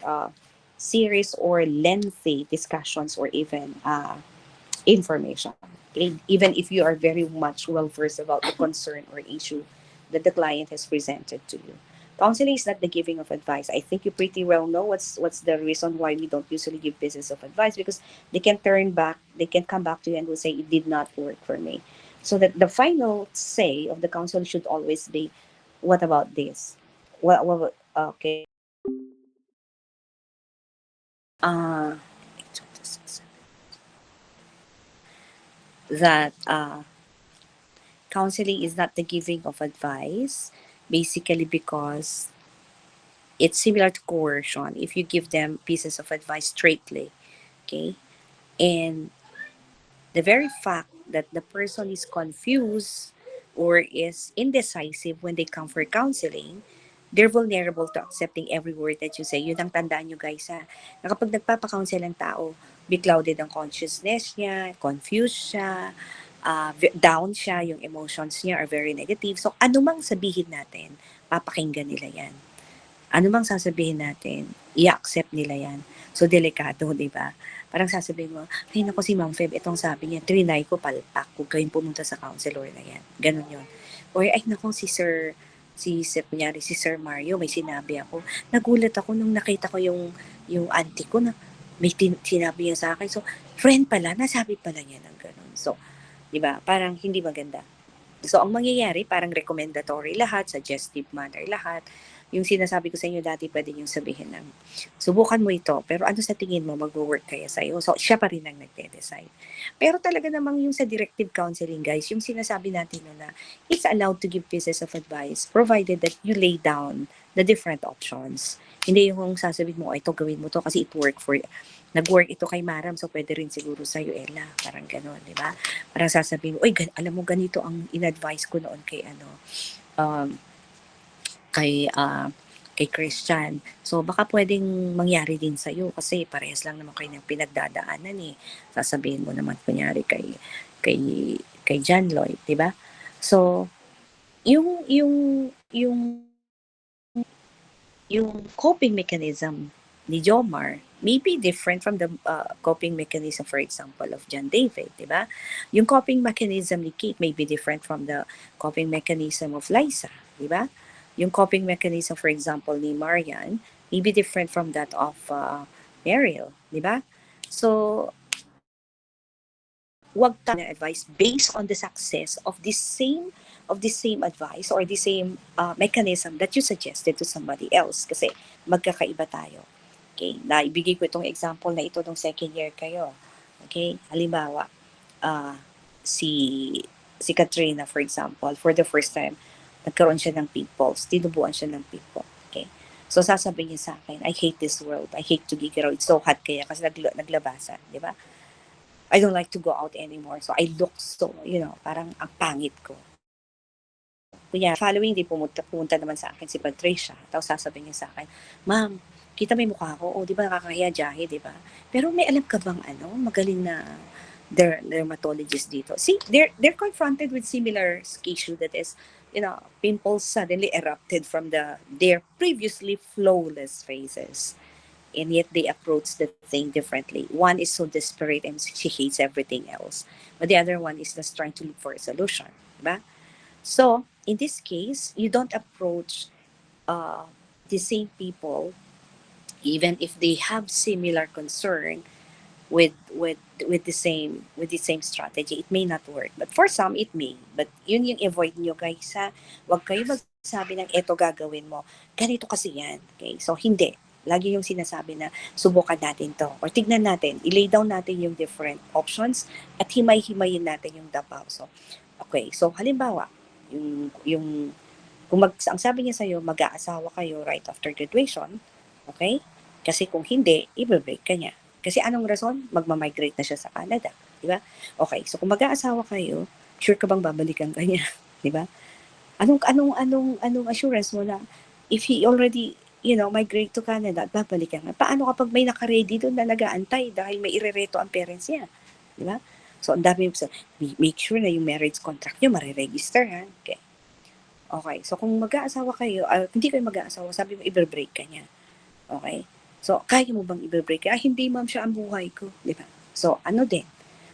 Speaker 1: series or lengthy discussions or even information. Okay? Even if you are very much well versed about the concern or issue that the client has presented to you. Counseling is not the giving of advice. I think you pretty well know what's the reason why we don't usually give pieces of advice, because they can come back to you and will say it did not work for me. So that the final say of the counselor should always be, what about this? Okay. Uh, that counseling is not the giving of advice, basically because it's similar to coercion if you give them pieces of advice straightly. Okay? And the very fact that the person is confused or is indecisive when they come for counseling, they're vulnerable to accepting every word that you say. Yun ang tandaan nyo guys ha. Na kapag nagpapakounsel ang tao, beclouded ang consciousness niya, confused siya, down siya, yung emotions niya are very negative. So anumang sabihin natin, papakinggan nila yan. Anumang sasabihin natin, i-accept nila yan. So delikado, di ba? Parang sasabihin mo, ay naku si Ma'am Feb, itong sabi niya, trinay ko palpak, huwag kayong pumunta sa counselor na yan. Ganon yun. Or ay naku si Sir kunyari si Sir Mario, may sinabi ako. Nagulat ako nung nakita ko yung auntie ko na sinabi niya sa akin. So, friend pala, nasabi pala niya ng ganun. So, di ba? Parang hindi maganda. So, ang mangyayari, parang recommendatory lahat, suggestive manner lahat. Yung sinasabi ko sa inyo dati, pwede niyong sabihin ng, subukan mo ito, pero ano sa tingin mo, mag-work kaya sa'yo? So, siya pa rin ang nagde-decide. Pero talaga namang yung sa directive counseling, guys, yung sinasabi natin na it's allowed to give pieces of advice provided that you lay down the different options. Hindi yung sasabihin mo, ito gawin mo to kasi it work for you. Nag-work ito kay Maram, so pwede rin siguro sa'yo, Ella. Parang gano'n, di ba? Parang sasabihin mo, alam mo, ganito ang in-advise ko noon kay um, kay kay Christian. So baka pwedeng mangyari din sa iyo kasi parehas lang naman kayo ng pinagdadaanan eh. Sasabihin mo naman kunyari kay kay John Lloyd, 'di ba? So yung yung coping mechanism ni Jomar may be different from the coping mechanism, for example, of John David, di ba? Yung coping mechanism ni Kate may be different from the coping mechanism of Liza, di ba? Yung coping mechanism, for example, ni Marian may be different from that of Mariel, di ba? So, wag ka na advice based on the success of the same advice or the same mechanism that you suggested to somebody else kasi magkakaiba tayo. Okay, naibigay ko itong example na ito nung second year kayo. Okay, halimbawa, uh, si si Katrina for example, for the first time, nagkaroon siya ng pimples, tinubuan siya ng pimple. Okay, so sasabihin niya sa akin, I hate this world, I hate to gigiraw, it's so hot kaya kasi naglabasan, di ba? I don't like to go out anymore. So I look so, parang ang pangit ko. Kunya, following day, pumunta naman sa akin si Patricia. Tapos sasabihin niya sa akin, Ma'am, kita may mukha ko. O, di ba nakakahiya, jahe, di ba? Pero may alam ka bang magaling na dermatologist dito. See, they're confronted with similar issue that is, pimples suddenly erupted from their previously flawless faces. And yet they approach the thing differently. One is so desperate and she hates everything else. But the other one is just trying to look for a solution. Diba? So, in this case, you don't approach uh, the same people, even if they have similar concern with the same strategy. It may not work. But for some, it may. But yun yung avoid nyo, guys. Ha? Huwag kayo magsabi ng eto gagawin mo. Ganito kasi yan. Okay? So, hindi. Lagi yung sinasabi na subukan natin to. Or tignan natin. I-lay down natin yung different options at himay-himayin natin yung dapaw. So, okay. So, halimbawa, yung ang sabi niya sa'yo, mag-aasawa kayo right after graduation, okay? Kasi kung hindi, i-break ka niya. Kasi anong rason? Magmamigrate na siya sa Canada. Di ba? Okay, so kung mag-aasawa kayo, sure ka bang babalikan ka niya? Di ba? Anong assurance mo na if he already, migrate to Canada at babalikan ka? Paano kapag may naka-ready doon na nag-aantay dahil may irereto ang parents niya? Di ba? So, ang dami make sure na yung marriage contract nyo mariregister, ha? Okay. Okay, so kung mag-aasawa kayo, hindi kayo mag-aasawa, sabi mo, i-break ka niya. Okay? So, kaya mo bang i-break? Hindi ma'am, siya ang buhay ko. Di ba? So, ano din?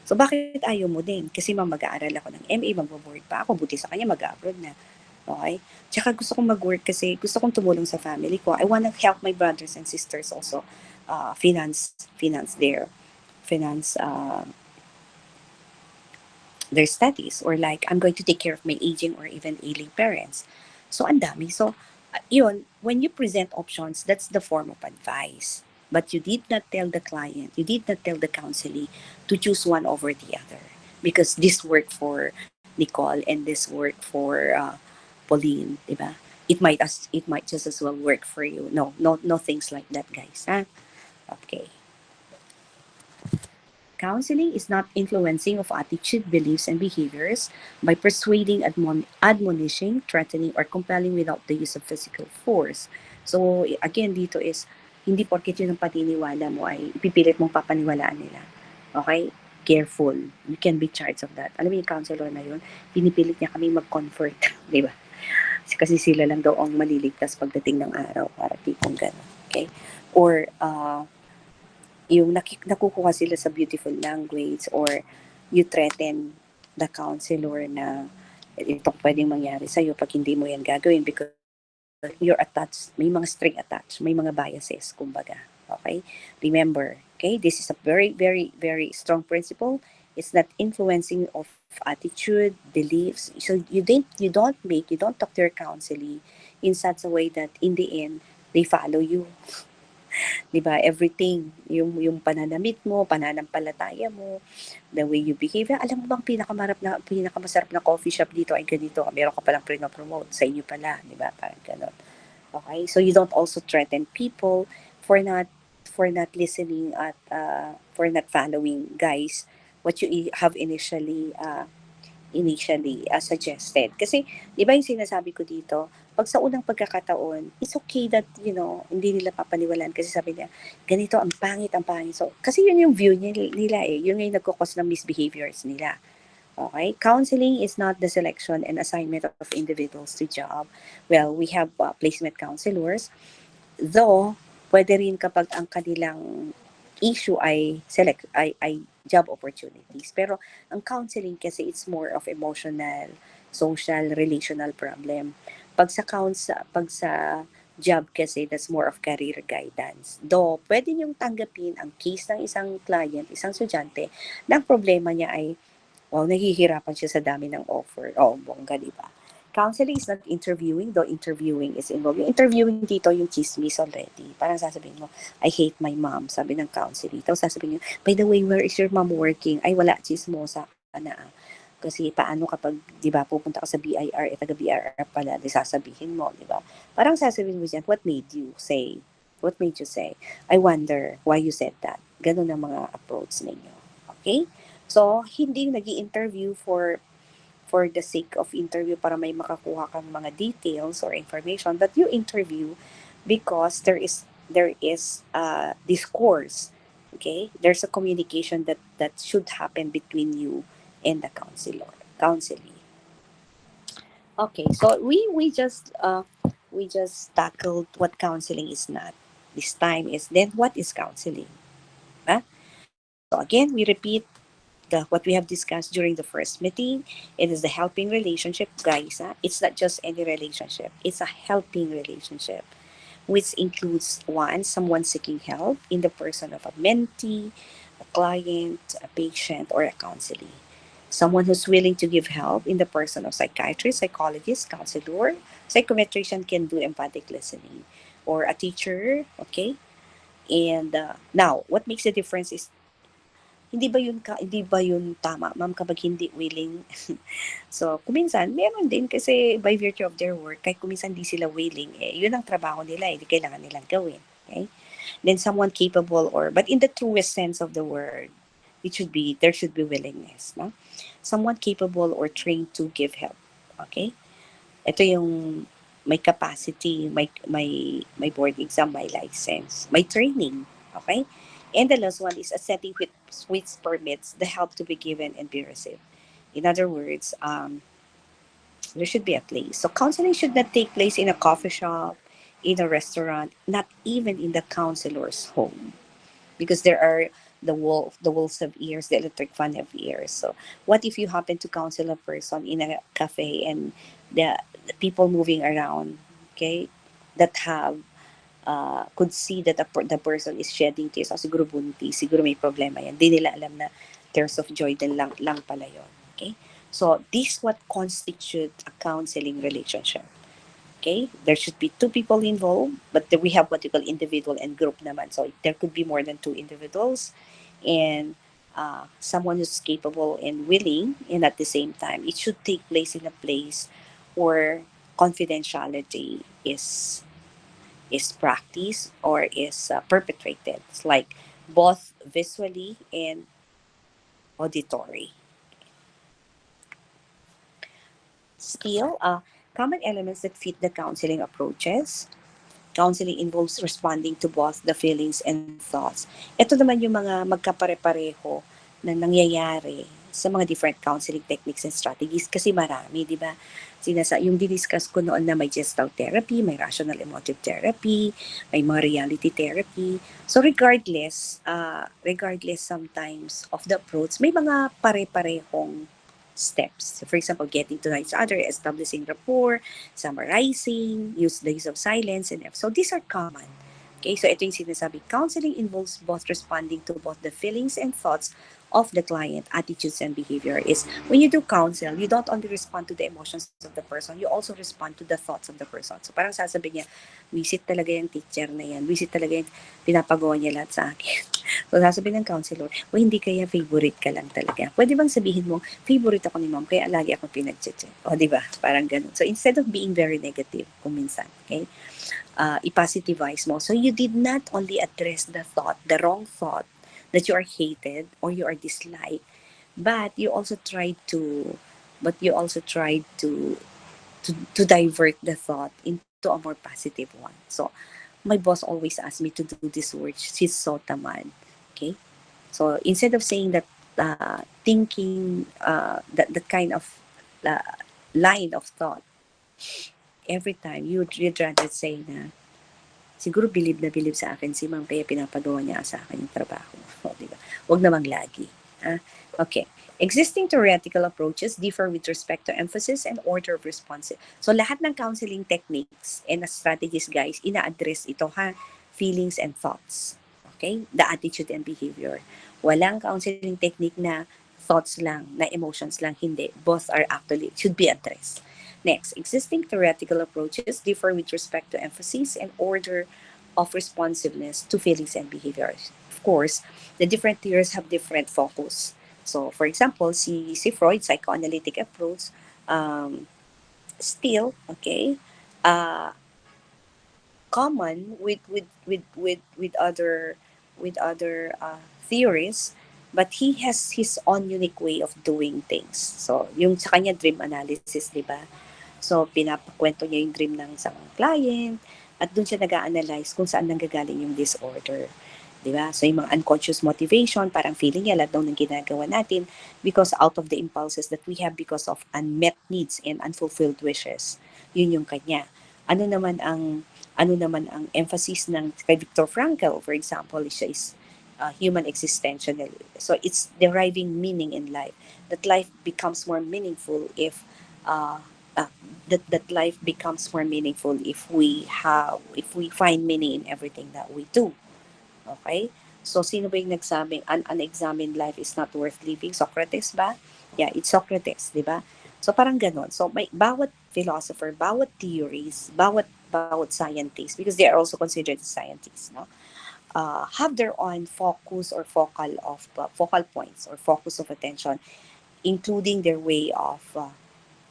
Speaker 1: So, bakit ayaw mo din? Kasi ma'am, mag-aaral ako ng MA, mag-board pa ako, buti sa kanya, mag-abroad na. Okay? Tsaka gusto kong mag-work kasi gusto kong tumulong sa family ko. I wanna help my brothers and sisters also finance their studies, or like I'm going to take care of my aging or even ailing parents. So ang dami. So yun, when you present options, that's the form of advice. But you did not tell the client, you did not tell the counselee to choose one over the other because this worked for Nicole and this worked for Pauline, diba? It might just as well work for you. No things like that, guys. Huh? Okay. Counseling is not influencing of attitude, beliefs, and behaviors by persuading, admonishing, threatening, or compelling without the use of physical force. So, again, dito is, hindi porket yun ang paniniwala mo ay ipipilit mong papaniwalaan nila. Okay? Careful. You can be charged of that. Alam mo yung counselor na yun, pinipilit niya kami mag-comfort. Di ba? Kasi sila lang daw ang maliligtas pagdating ng araw. Para tipong gano'n. Okay? Or, yung nakukuha sila sa beautiful language, or you threaten the counselor na Itong pwedeng mangyari sa'yo pag hindi mo yan gagawin because you're attached, may mga string attached, may mga biases, kumbaga. Okay? Remember, okay, this is a very, very, very strong principle. It's not influencing of attitude, beliefs. So you don't talk to your counselee in such a way that in the end, they follow you. 'Di ba? Everything, yung pananamit mo, pananampalataya mo, the way you behave. Alam mo bang pinakamasarap na coffee shop dito ay ganito. Meron ka palang promote sa inyo pala, 'di ba? Parang gano'n. Okay? So you don't also threaten people for not listening at for not following guys what you have initially suggested. Kasi, di ba yung sinasabi ko dito, pag sa unang pagkakataon, it's okay that, hindi nila papaniwalaan kasi sabi niya, ganito, ang pangit, ang pangit. So, kasi yun yung view nila eh. Yun yung nagkukos ng misbehaviors nila. Okay? Counseling is not the selection and assignment of individuals to job. Well, we have placement counselors. Though, pwede rin kapag ang kanilang issue ay job opportunities. Pero ang counseling kasi it's more of emotional, social, relational problem. Pag sa job kasi that's more of career guidance. Though pwede niyong tanggapin ang case ng isang client, isang estudyante, na ang problema niya ay nahihirapan siya sa dami ng offer. Bongga, di ba? Counseling is not interviewing, though interviewing is involved. Yung interviewing dito, yung chismis already. Parang sasabihin mo, I hate my mom, sabi ng counseling. Tapos sasabihin niyo, by the way, where is your mom working? Ay, wala, chismosa ka na. Kasi paano kapag, di ba, pupunta ka sa BIR, taga-BIR pala, di sasabihin mo, di ba? Parang sasabihin mo dyan, what made you say? What made you say? I wonder why you said that. Ganun ang mga approach ninyo. Okay? So, hindi nag-i-interview for the sake of interview para may makakuha kang mga details or information, but you interview because there is discourse. Okay? There's a communication that should happen between you and the counselee. Okay, so we just tackled what counseling is not. This time is then what is counseling? Huh? So again, we repeat what we have discussed during the first meeting. It is the helping relationship, guys. It's not just any relationship. It's a helping relationship, which includes someone seeking help in the person of a mentee, a client, a patient, or a counselee. Someone who's willing to give help in the person of psychiatrist, psychologist, counselor. Psychometrician can do empathic listening. Or a teacher, okay? And now, what makes the difference is hindi ba yun tama, ma'am, kapag hindi willing? So, kuminsan meron din kasi by virtue of their work, kahit kuminsan di sila willing, yun ang trabaho nila, di kailangan nilang gawin. Okay? Then someone capable but in the truest sense of the word, there should be willingness, no? Someone capable or trained to give help. Okay? Ito yung may capacity, may board exam, may license, may training. Okay? And the last one is a setting which permits the help to be given and be received. In other words, there should be a place. So counseling should not take place in a coffee shop, in a restaurant, not even in the counselor's home, because there are the wolves of ears, the electric fan of ears. So what if you happen to counsel a person in a cafe and the people moving around, okay, that have could see that the person is shedding tears, siguro buntis, siguro may problema yan. Di nila alam na tears of joy din lang pala yun. Okay? So, this what constitute a counseling relationship. Okay? There should be two people involved, but we have what you call individual and group naman. So, there could be more than two individuals and someone who's capable and willing, and at the same time, it should take place in a place where confidentiality is practiced or is perpetrated. It's like both visually and auditory. Still, common elements that fit the counseling approaches. Counseling involves responding to both the feelings and thoughts. Ito naman yung mga magkapare-pareho na nangyayari sa mga different counseling techniques and strategies kasi marami, di ba? Yung diniscuss ko noon na may gestalt therapy, may rational emotive therapy, may mga reality therapy. So regardless sometimes of the approach, may mga pare-parehong steps. So for example, getting to know each other, establishing rapport, summarizing, use the use of silence, and so these are common. Okay, so ito yung sinasabi, counseling involves both responding to both the feelings and thoughts of the client, attitudes and behavior. Is when you do counsel, you don't only respond to the emotions of the person, you also respond to the thoughts of the person. So parang sasabi niya, visit talaga yung teacher na yan, visit talaga yung pinapagawa niya lahat sa akin. So sasabihin ng counselor, o hindi kaya favorite ka lang talaga. Pwede bang sabihin mo, favorite ako ni mom, kaya lagi ako pinag-check. O di ba? Parang ganun. So instead of being very negative, kung minsan, okay? I-positivize mo. So you did not only address the thought, the wrong thought, that you are hated or you are disliked, but you also tried to, to divert the thought into a more positive one. So my boss always asked me to do this word. She's so tamad. Okay, so instead of saying that, thinking, that kind of uh, line of thought, every time you'd rather say na, siguro bilib na bilib sa akin si ma'am kaya pinapagawa niya sa akin yung trabaho. O, di ba? Huwag namang lagi. Ah, okay. Existing theoretical approaches differ with respect to emphasis and order of response. So lahat ng counseling techniques and strategies, guys, ina-address ito ha, feelings and thoughts. Okay? The attitude and behavior. Walang counseling technique na thoughts lang, na emotions lang, hindi. Both are actually, should be addressed. Next, existing theoretical approaches differ with respect to emphasis and order of responsiveness to feelings and behaviors. Of course, the different theories have different focus. So, for example, si Freud, psychoanalytic approach, um, still, okay, uh, common with other theories, but he has his own unique way of doing things. So, yung sa kanya dream analysis, di ba? So, pinapakwento niya yung dream ng isang client at doon siya nag-a-analyze kung saan nanggagaling yung disorder. Di ba? So, yung mga unconscious motivation, parang feeling niya lahat daw ng ginagawa natin because out of the impulses that we have because of unmet needs and unfulfilled wishes. Yun yung kanya. Ano naman ang emphasis ng kay Viktor Frankl, for example, siya is human existential. So, it's deriving meaning in life. That life becomes more meaningful uh, uh, that life becomes more meaningful if we find meaning in everything that we do. Okay? So sino ba yung nagsabing an unexamined life is not worth living? Socrates ba? Yeah, it's Socrates, di ba? So parang ganon. So may bawat philosopher, bawat theories, bawat scientists, because they are also considered scientists, no? Have their own focus or focal points or focus of attention, including their way of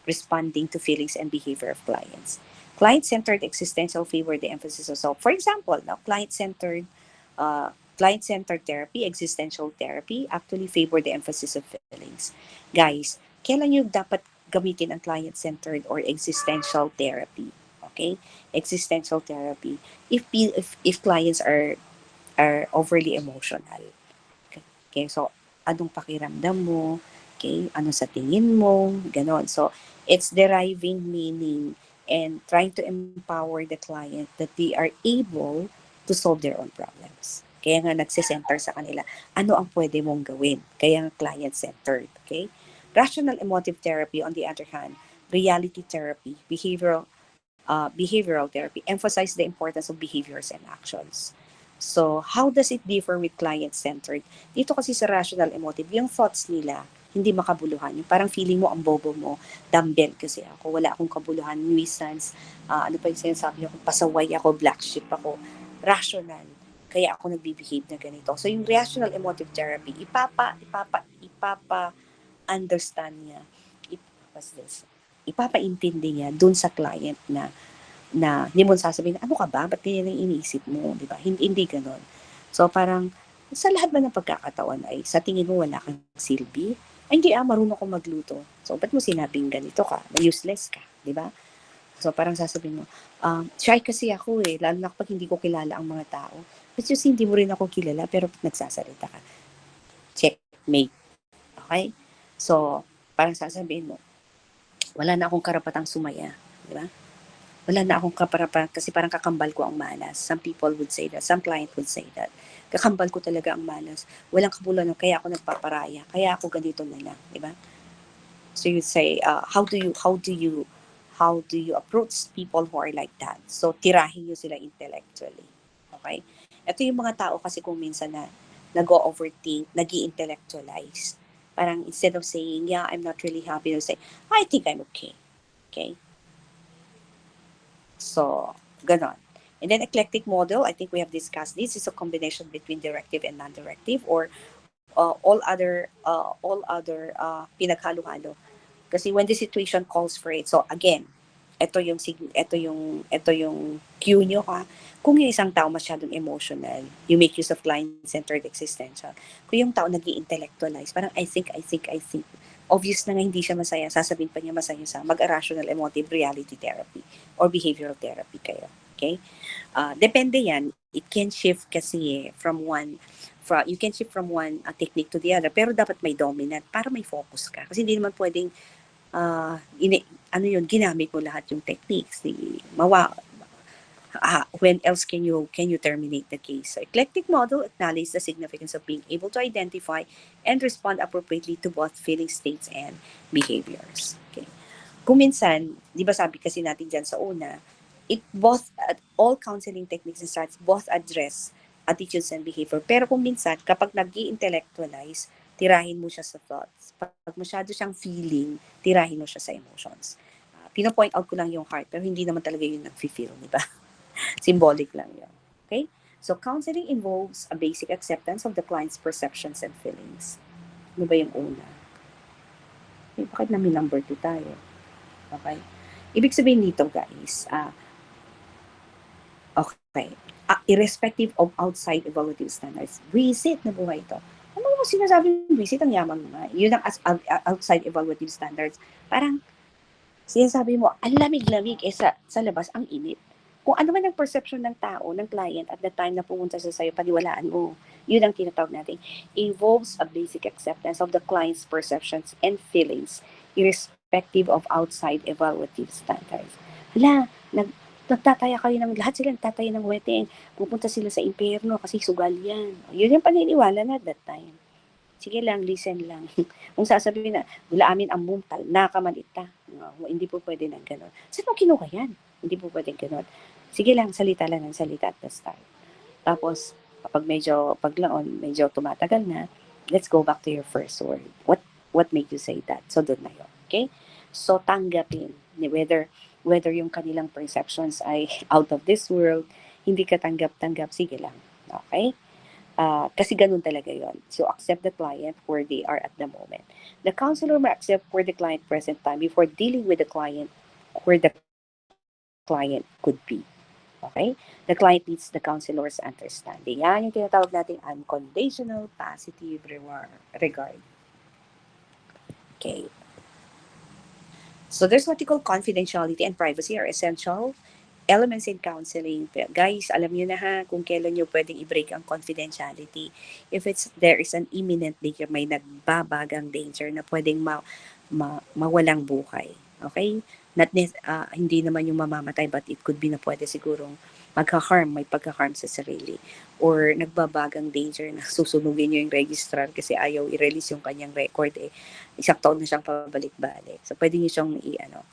Speaker 1: responding to feelings and behavior of clients. Client-centered existential favor the emphasis of self. For example, now uh, client-centered therapy, existential therapy, actually favor the emphasis of feelings. Guys, kailan yung dapat gamitin ang client-centered or existential therapy? Okay, existential therapy. If clients are overly emotional. Okay, so anong pakiramdam mo? Okay, ano sa tingin mo? Ganon. So, it's deriving meaning and trying to empower the client that they are able to solve their own problems. Kaya nga nagsisenter sa kanila, ano ang pwede mong gawin? Kaya nga client-centered. Okay? Rational emotive therapy, on the other hand, reality therapy, behavioral therapy, emphasize the importance of behaviors and actions. So, how does it differ with client-centered? Dito kasi sa rational emotive, yung thoughts nila, hindi makabuluhan. Yung parang feeling mo, ang bobo mo, dumbbell kasi ako, wala akong kabuluhan, nuisance, ano pa yung sinasabi niyo, kung pasaway ako, black sheep ako, rational. Kaya ako nagbe-behave na ganito. So, yung rational emotive therapy, understand niya, what's this? Ipapaintindi niya dun sa client na hindi mo sasabihin, ano ka ba? Ba't ganyan ang iniisip mo? Di ba? Hindi ganon. So parang, sa lahat ba ng pagkakataon ay sa tingin mo wala kang silbi? Ay hindi marunong akong magluto. So ba't mo sinabing ganito ka? Na useless ka, di ba? So parang sasabihin mo, shy kasi ako lalo na kapag hindi ko kilala ang mga tao. But just hindi mo rin ako kilala pero nagsasalita ka. Checkmate. Okay? So, parang sasabihin mo, wala na akong karapatang sumaya. Di ba? Wala na akong kaparapan kasi parang kakambal ko ang malas. Some people would say that. Some client would say that. Kakambal ko talaga ang malas. Walang kabuluhan kaya ako nagpaparaya. Kaya ako ganito na lang. Di ba? So you say, how do you approach people who are like that? So tirahin nyo sila intellectually. Okay? Ito yung mga tao kasi kung minsan na nag-overthink, nag intellectualize. Parang instead of saying, yeah, I'm not really happy, they'll say, I think I'm okay. Okay? So, ganon. And then eclectic model, I think we have discussed this, is a combination between directive and non-directive, or all other pinaghalo-halo. Kasi when the situation calls for it, so again, ito yung cue nyo ha. Kung yung isang tao masyadong emotional, you make use of client-centered existential. Kung yung tao nag-i-intellectualize, parang I think, obvious na nga hindi siya masaya, sasabihin pa niya masaya sa mag-rational emotive reality therapy or behavioral therapy kayo. Okay? Depende yan. It can shift kasi you can shift from one technique to the other, pero dapat may dominant para may focus ka. Kasi hindi naman pwedeng ginamit mo lahat yung techniques. When else can you terminate the case? So, eclectic model acknowledges the significance of being able to identify and respond appropriately to both feeling states and behaviors. Okay. Kung minsan, di ba sabi kasi natin dyan sa una, all counseling techniques and starts both address attitudes and behavior. Pero kung minsan, kapag nag-i-intellectualize, tirahin mo siya sa thoughts. Pag masyado siyang feeling, tirahin mo siya sa emotions. Pino-point out ko lang yung heart, pero hindi naman talaga yung nag-feel, di ba? Symbolic lang yun. Okay? So, counseling involves a basic acceptance of the client's perceptions and feelings. Ano ba yung una? Bakit namin number 2 tayo? Okay? Ibig sabihin dito, guys, okay, irrespective of outside evaluative standards, visit na buhay ito. Ano mo sinasabing visit ang yaman mo nga? Yun ang outside evaluative standards. Parang, sinasabi mo, ang lamig-lamig, sa labas, ang init. Kung ano man ang perception ng tao, ng client, at the time na pumunta siya sa'yo, paniwalaan mo. Yun ang tinatawag natin. Involves a basic acceptance of the client's perceptions and feelings, irrespective of outside evaluative standards. Hala, nagtataya kayo ng, lahat sila nagtataya ng wedding. Pupunta sila sa impyerno kasi sugal yan. Yun yung paniniwala na at that time. Sige lang, listen lang. Kung sasabihin na, wala amin ang mumtal, nakamanita. Hindi po pwede ng gano'n. Saan mo kinuha yan? Hindi po pwede gano'n. Sige lang, salita lang ng salita at the start. Tapos, kapag medyo tumatagal na, let's go back to your first word. What made you say that? So, doon na yun. Okay? So, tanggapin. Whether yung kanilang perceptions ay out of this world, hindi ka tanggap-tanggap, sige lang. Okay? Kasi ganun talaga yon. So, accept the client where they are at the moment. The counselor may accept where the client present time before dealing with the client where the client could be. Okay? The client needs the counselor's understanding. Yan yung tinatawag nating unconditional positive regard. Okay. So, there's what you call confidentiality and privacy are essential elements in counseling. Guys, alam niyo na ha kung kailan niyo pwedeng i-break ang confidentiality. If there is an imminent danger, may nagbabagang danger na pwedeng mawalang buhay. Okay? Hindi naman yung mamamatay, but it could be na pwede sigurong may pagka-harm sa sarili. Or nagbabagang danger na susunugin niyo yung registrar kasi ayaw i-release yung kanyang record isang taon na siyang pabalik-balik. So, pwede niyo siyang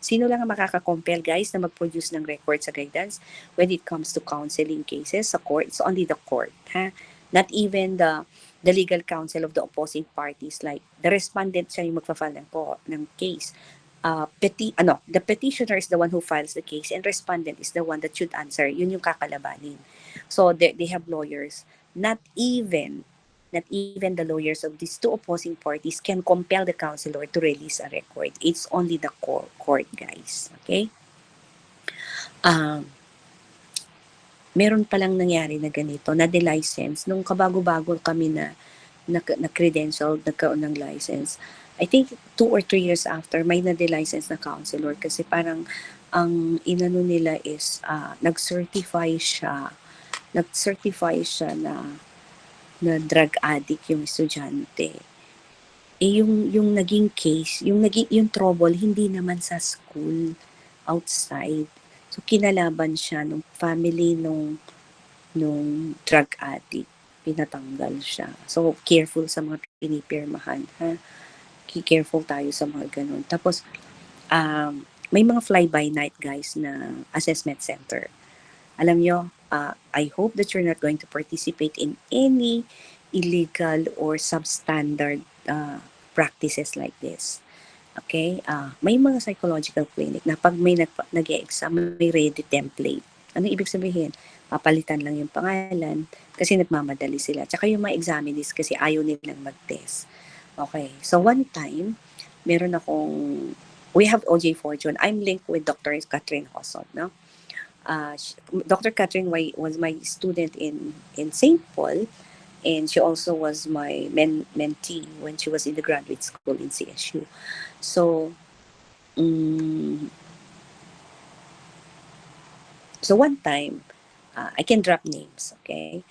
Speaker 1: Sino lang ang makaka-compel, guys, na mag-produce ng record sa guidance when it comes to counseling cases sa court? It's only the court, ha? Not even the legal counsel of the opposing parties, like the respondent siya yung magpa-file ng case. The petitioner is the one who files the case and respondent is the one that should answer. Yun yung kakalabanin. So, they have lawyers. Not even the lawyers of these two opposing parties can compel the counselor to release a record. It's only the court, guys. Okay? Meron palang nangyari na ganito, na de-license. Nung kabago-bago kami na credential, nagkaroon ng license. I think 2 or 3 years after, may na-de-license na counselor kasi parang ang inano nila is nag-certify siya na drug addict yung estudyante. Yung naging case, yung trouble, hindi naman sa school, outside. So, kinalaban siya nung family nung drug addict. Pinatanggal siya. So, careful sa mga pinipirmahan, ha? careful tayo sa mga ganun. Tapos, may mga fly-by-night guys na assessment center. Alam nyo, I hope that you're not going to participate in any illegal or substandard practices like this. Okay? May mga psychological clinic na pag may nag-e-exam, may ready template. Ano ibig sabihin? Papalitan lang yung pangalan kasi nagmamadali sila. Tsaka yung mga examinees kasi ayaw nilang mag-test. Okay. So one time, meron akong, we have OJ Fortune. I'm linked with Dr. Catherine Hoson, no? Dr. Catherine was my student in St. Paul, and she also was my mentee when she was in the graduate school in CSU. So, um, so one time, I can drop names, okay?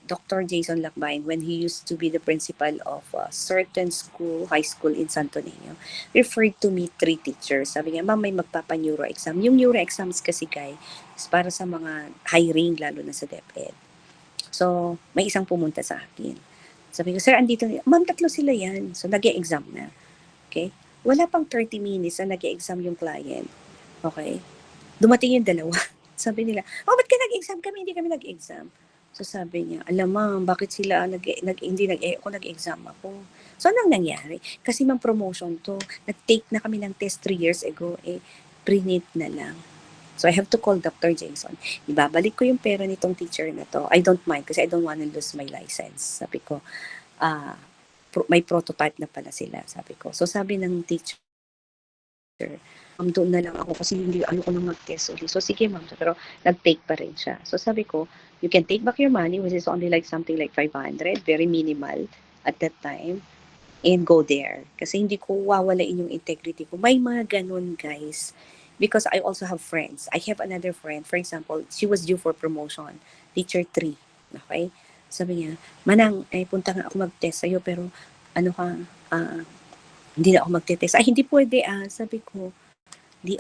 Speaker 1: Dr. Jason Lakbain, when he used to be the principal of a certain school, high school in Santo Niño, referred to me 3 teachers. Sabi niya, ma'am, may magpapa-neuro exam. Yung neuro exams kasi kay is para sa mga hiring, lalo na sa DepEd. So, may isang pumunta sa akin. Sabi ko, sir, andito, ma'am, 3 sila yan. So, nag-e-exam na. Okay? Wala pang 30 minutes na nag-e-exam yung client. Okay? Dumating yung 2. Sabi nila, ba't ka nag-exam kami? Hindi kami nag-exam. So sabi niya, alam ma'am, bakit sila ako nag-exam ako. So anong nangyari? Kasi ma'am promotion to, nag-take na kami ng test 3 years ago, pre-need na lang. So I have to call Dr. Jason. Ibabalik ko yung pera nitong teacher na to. I don't mind kasi I don't want to lose my license. Sabi ko, may prototype na pala sila, sabi ko. So sabi ng teacher, doon na lang ako kasi hindi ko nang mag-test ulit. So sige ma'am, pero nag-take pa rin siya. So sabi ko, you can take back your money, which is only like something like 500, very minimal at that time, and go there. Kasi hindi ko wawalain yung integrity ko. May mga ganun, guys. Because I also have friends. I have another friend, for example, she was due for promotion, teacher 3. Okay? Sabi niya, Manang, punta nga ako mag-test sa'yo, pero ano ka, hindi na ako mag-test. Ay, hindi pwede sabi ko.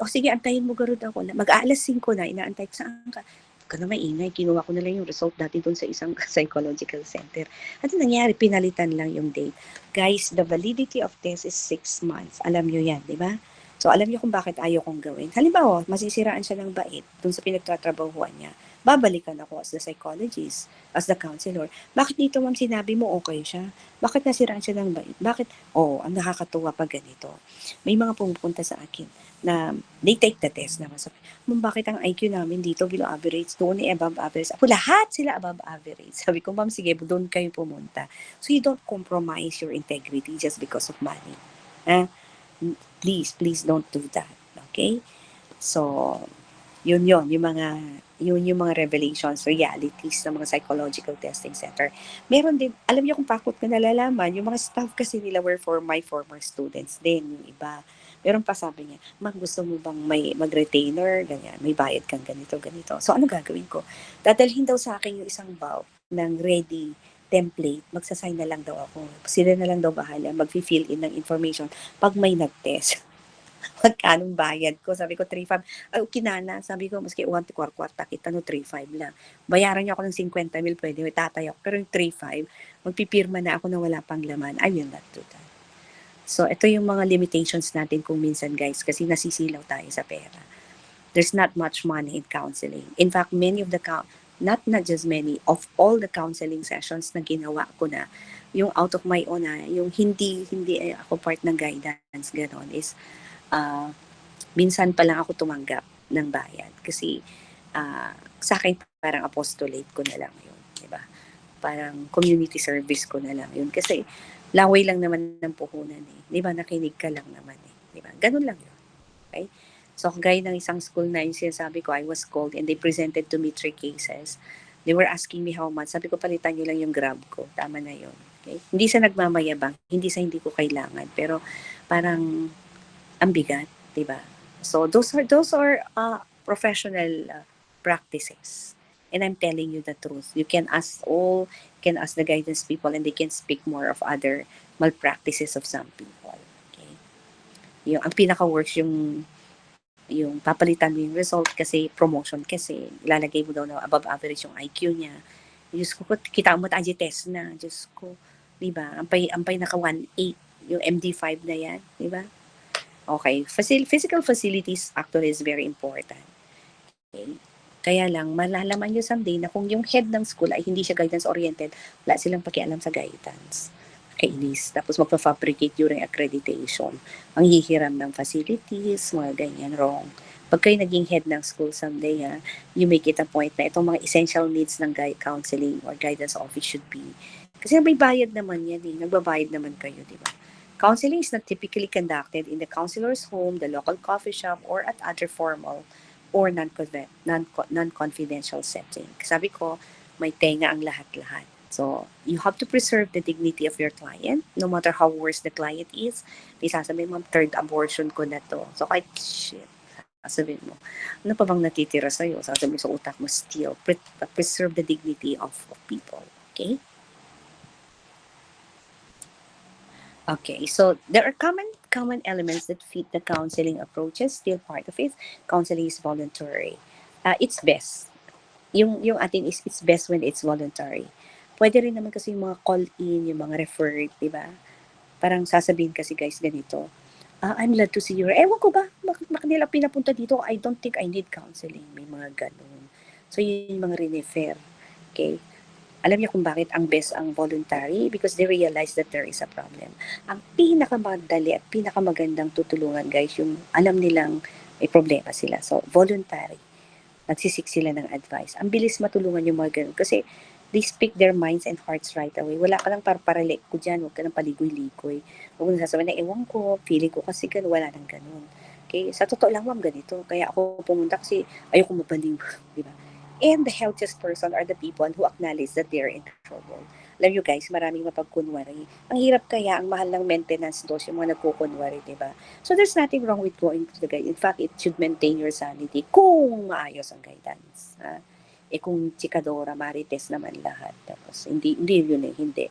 Speaker 1: Sige, antayin mo garod ako. Mag-aalas 5 na, inaantay ko, saan ka? Ka na maingay, kinuha ko na lang yung result dati doon sa isang psychological center. At nangyari, pinalitan lang yung date. Guys, the validity of test is 6 months. Alam nyo yan, di ba? So, alam nyo kung bakit ayaw kong gawin. Halimbawa, masisiraan siya ng bait doon sa pinagtatrabahuan niya. Babalikan ako as the psychologist, as the counselor. Bakit dito, ma'am, sinabi mo okay siya? Bakit nasiraan siya ng bait? Bakit? Ang nakakatuwa pag ganito. May mga pumupunta sa akin na they take the test naman. Sabi, ma'am, bakit ang IQ namin dito below average, doon above average? Ako, lahat sila above average. Sabi ko, ma'am, sige, doon kayo pumunta. So you don't compromise your integrity just because of money. Please don't do that. Okay? So, yung mga revelations, realities ng mga psychological testing center. Meron din, alam niyo kung bakit ko nalalaman, yung mga staff kasi nila were for my former students din, yung iba. Meron pa sabi niya, ma'am, gusto mo bang may mag-retainer, ganyan, may bayad kang ganito. So, ano gagawin ko? Dadalhin daw sa akin yung isang bulk ng ready template, magsasign na lang daw ako. Sila na lang daw bahala, mag-fill in ng information pag may nag-test. Magkanong bayad ko? Sabi ko, 3,500. Ay, kinana. Sabi ko, maski 1 to kwarta kita, 3,500 lang. Bayaran niyo ako ng 50,000, pwede, may tatay ako. Pero yung 3,500, magpipirma na ako na wala pang laman. I will not do that. So, ito yung mga limitations natin kung minsan, guys, kasi nasisilaw tayo sa pera. There's not much money in counseling. In fact, many of the not just many, of all the counseling sessions na ginawa ko na, yung out of my own yung hindi ako part ng guidance, gano'n, is minsan pa lang ako tumanggap ng bayad. Kasi sa akin, parang apostolate ko na lang yun. Diba? Parang community service ko na lang yun. Kasi laway lang naman ng puhunan eh. Diba? Nakinig ka lang naman eh. Diba? Ganun lang yun. Okay? So, gaya ng isang school na yung sinasabi ko, I was called and they presented to me 3 cases. They were asking me how much. Sabi ko, palitan nyo lang yung grab ko. Tama na yun. Okay? Hindi sa nagmamayabang, hindi sa hindi ko kailangan. Pero parang ang bigat, diba? So, those are professional practices. And I'm telling you the truth. You can ask the guidance people and they can speak more of other malpractices of some people. Okay? Ang pinaka-works yung papalitan mo yung result kasi promotion kasi ilalagay mo daw na above average yung IQ niya. Diyos ko, kita mo tayo test na. Diyos ko, diba? Ampay naka 1.8. yung MD5 na yan, di ba? Okay, physical facilities actually is very important. Okay? Kaya lang, malalaman nyo someday na kung yung head ng school ay hindi siya guidance-oriented, wala silang pakialam sa guidance. Kainis. Tapos magpa-fabricate during accreditation. Ang hihiram ng facilities, mga ganyan, wrong. Pag kayo naging head ng school someday, you make it a point na itong mga essential needs ng counseling or guidance office should be. Kasi may bayad naman yan eh. Nagbabayad naman kayo, di ba? Counseling is not typically conducted in the counselor's home, the local coffee shop, or at other formal or non-confidential setting. Sabi ko, may tenga ang lahat-lahat. So, you have to preserve the dignity of your client, no matter how worse the client is. May sasabihin mo, third abortion ko na to. So, kahit shit, sasabihin mo, ano pa bang natitira sa'yo? Sasabihin mo sa utak mo, still, preserve the dignity of people. Okay? Okay, so there are common elements that fit the counseling approaches. Still part of it, counseling is voluntary. It's best. Yung atin is it's best when it's voluntary. Pwede rin naman kasi yung mga call-in, yung mga referred, di ba? Parang sasabihin kasi guys ganito, I'm glad to see you. Ewan ko ba, bakit nila pinapunta dito? I don't think I need counseling. May mga ganun. So yun yung mga refer. Okay? Alam niyo kung bakit ang best ang voluntary? Because they realize that there is a problem. Ang pinakamadali at pinakamagandang tutulungan guys, yung alam nilang may problema sila. So, voluntary. Nagsisik sila ng advice. Ang bilis matulungan yung mga ganun. Kasi they speak their minds and hearts right away. Wala ka lang parparalik ko dyan. Huwag ka nang paligoy-ligoy. Huwag mo nang sasabihin na, ewan ko, feeling ko kasi ganun. Wala nang ganun. Okay? Sa totoo lang, ma'am, ganito. Kaya ako pumunta kasi ayoko mabaliw. Di ba? And the healthiest person are the people who acknowledge that they are in trouble. Alam nyo guys, maraming mapagkunwari. Ang hirap kaya, ang mahal ng maintenance dose yung mga nagkukunwari, di ba? So there's nothing wrong with going to the guide. In fact, it should maintain your sanity kung maayos ang guidance. Ha? Eh kung chikadora, marites naman lahat. Tapos, hindi yun eh, hindi.